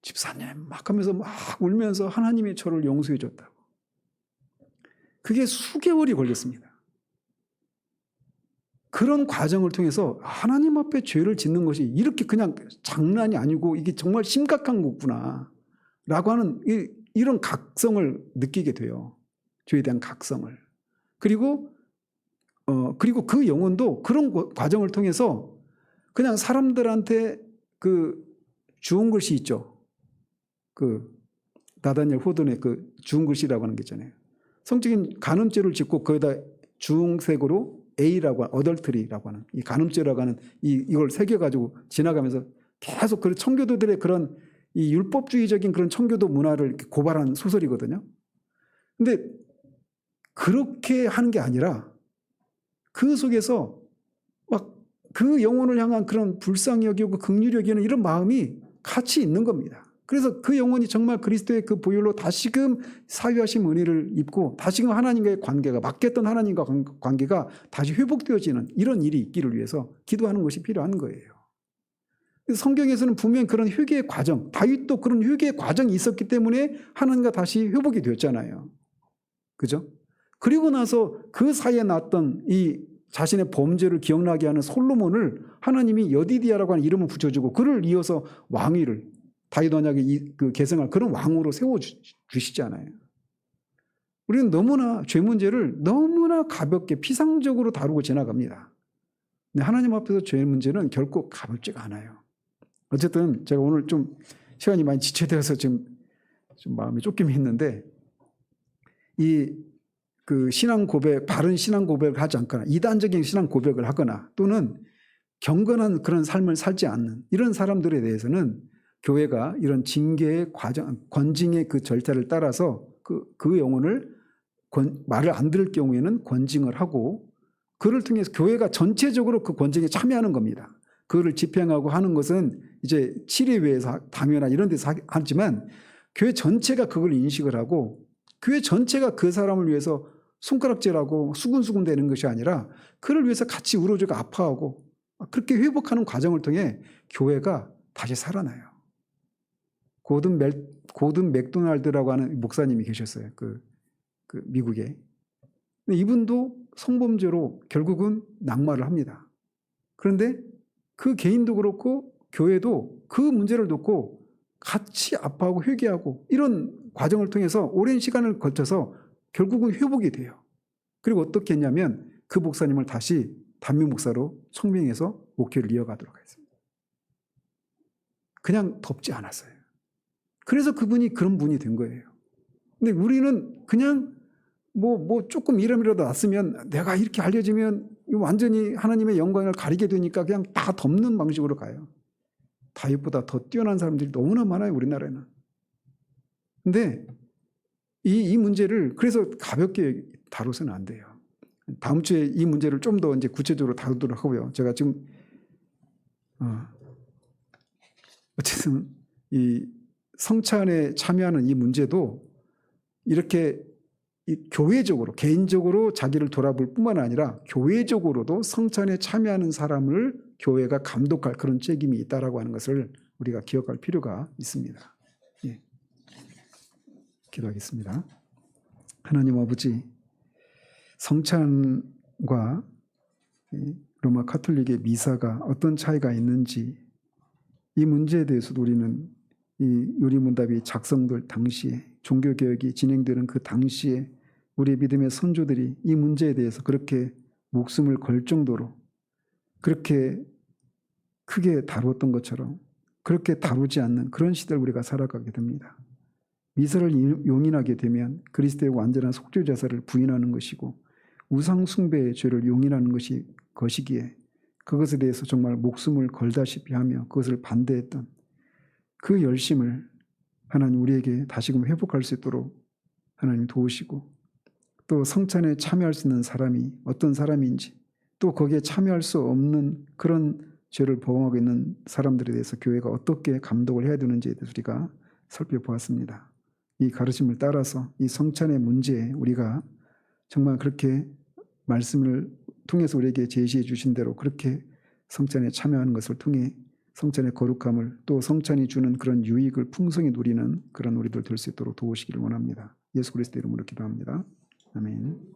집사님 막 하면서 막 울면서 하나님이 저를 용서해 줬다고. 그게 수개월이 걸렸습니다. 그런 과정을 통해서 하나님 앞에 죄를 짓는 것이 이렇게 그냥 장난이 아니고 이게 정말 심각한 거구나 라고 하는 이런 각성을 느끼게 돼요. 죄에 대한 각성을. 그리고 그 영혼도 그런 과정을 통해서 그냥 사람들한테 주운 글씨 있죠. 나다니엘 호돈의 주운 글씨라고 하는 게 있잖아요. 성적인 간음죄를 짓고 거기다 주홍색으로 A라고 하는 어덜트리라고 하는 이 간음죄라고 하는 이걸 새겨가지고 지나가면서 계속 그 청교도들의 그런 이 율법주의적인 그런 청교도 문화를 고발한 소설이거든요. 근데 그렇게 하는 게 아니라 그 속에서 막 그 영혼을 향한 그런 불쌍히 여기고 긍휼히 여기는 이런 마음이 같이 있는 겁니다. 그래서 그 영혼이 정말 그리스도의 그 보혈로 다시금 사유하신 은혜를 입고 다시금 하나님과의 관계가 맡겼던 하나님과 관계가 다시 회복되어지는 이런 일이 있기를 위해서 기도하는 것이 필요한 거예요. 성경에서는 분명 그런 회개의 과정, 다윗도 그런 회개의 과정이 있었기 때문에 하나님과 다시 회복이 되었잖아요. 그죠? 그리고 나서 그 사이에 났던 이 자신의 범죄를 기억나게 하는 솔로몬을 하나님이 여디디아라고 하는 이름을 붙여주고 그를 이어서 왕위를 다윗 언약에 계승할 그런 왕으로 세워주시잖아요. 우리는 너무나 죄 문제를 너무나 가볍게 피상적으로 다루고 지나갑니다. 근데 하나님 앞에서 죄 문제는 결코 가볍지가 않아요. 어쨌든 제가 오늘 좀 시간이 많이 지체되어서 지금 좀 마음이 쫓기면 했는데 신앙 고백, 바른 신앙 고백을 하지 않거나 이단적인 신앙 고백을 하거나 또는 경건한 그런 삶을 살지 않는 이런 사람들에 대해서는 교회가 이런 징계의 과정, 권징의 그 절차를 따라서 그 영혼을 말을 안 들을 경우에는 권징을 하고 그를 통해서 교회가 전체적으로 그 권징에 참여하는 겁니다. 그거를 집행하고 하는 것은 이제 치례회에서 당회나 이런 데서 하지만 교회 전체가 그걸 인식을 하고 교회 전체가 그 사람을 위해서 손가락질하고 수군수군 되는 것이 아니라 그를 위해서 같이 울어주고 아파하고 그렇게 회복하는 과정을 통해 교회가 다시 살아나요. 고든 맥도날드라고 하는 목사님이 계셨어요. 그 미국에. 근데 이분도 성범죄로 결국은 낙마를 합니다. 그런데 그 개인도 그렇고 교회도 그 문제를 놓고 같이 아파하고 회개하고 이런 과정을 통해서 오랜 시간을 거쳐서 결국은 회복이 돼요. 그리고 어떻게 했냐면 그 목사님을 다시 단임 목사로 청명해서 목회를 이어가도록 했습니다. 그냥 덮지 않았어요. 그래서 그분이 그런 분이 된 거예요. 근데 우리는 그냥 뭐 조금 이름이라도 났으면 내가 이렇게 알려지면 완전히 하나님의 영광을 가리게 되니까 그냥 다 덮는 방식으로 가요. 다윗보다 더 뛰어난 사람들이 너무나 많아요, 우리나라에는. 근데 이 문제를 그래서 가볍게 다뤄서는 안 돼요. 다음 주에 이 문제를 좀 더 이제 구체적으로 다루도록 하고요. 제가 지금 어쨌든 이 성찬에 참여하는 이 문제도 이렇게 교회적으로 개인적으로 자기를 돌아볼 뿐만 아니라 교회적으로도 성찬에 참여하는 사람을 교회가 감독할 그런 책임이 있다라고 하는 것을 우리가 기억할 필요가 있습니다. 예. 기도하겠습니다. 하나님 아버지, 성찬과 로마 카톨릭의 미사가 어떤 차이가 있는지 이 문제에 대해서도 우리는 이 유리문답이 작성될 당시에 종교개혁이 진행되는 그 당시에 우리 믿음의 선조들이 이 문제에 대해서 그렇게 목숨을 걸 정도로 그렇게 크게 다루었던 것처럼 그렇게 다루지 않는 그런 시대를 우리가 살아가게 됩니다. 미사를 용인하게 되면 그리스도의 완전한 속죄제사를 부인하는 것이고 우상 숭배의 죄를 용인하는 것이기에 그것에 대해서 정말 목숨을 걸다시피 하며 그것을 반대했던 그 열심을 하나님 우리에게 다시금 회복할 수 있도록 하나님 도우시고 또 성찬에 참여할 수 있는 사람이 어떤 사람인지 또 거기에 참여할 수 없는 그런 죄를 범하고 있는 사람들에 대해서 교회가 어떻게 감독을 해야 되는지에 대해서 우리가 살펴보았습니다. 이 가르침을 따라서 이 성찬의 문제에 우리가 정말 그렇게 말씀을 통해서 우리에게 제시해 주신 대로 그렇게 성찬에 참여하는 것을 통해 성찬의 거룩함을 또 성찬이 주는 그런 유익을 풍성히 누리는 그런 우리들 될 수 있도록 도우시기를 원합니다. 예수 그리스도 이름으로 기도합니다. 아멘.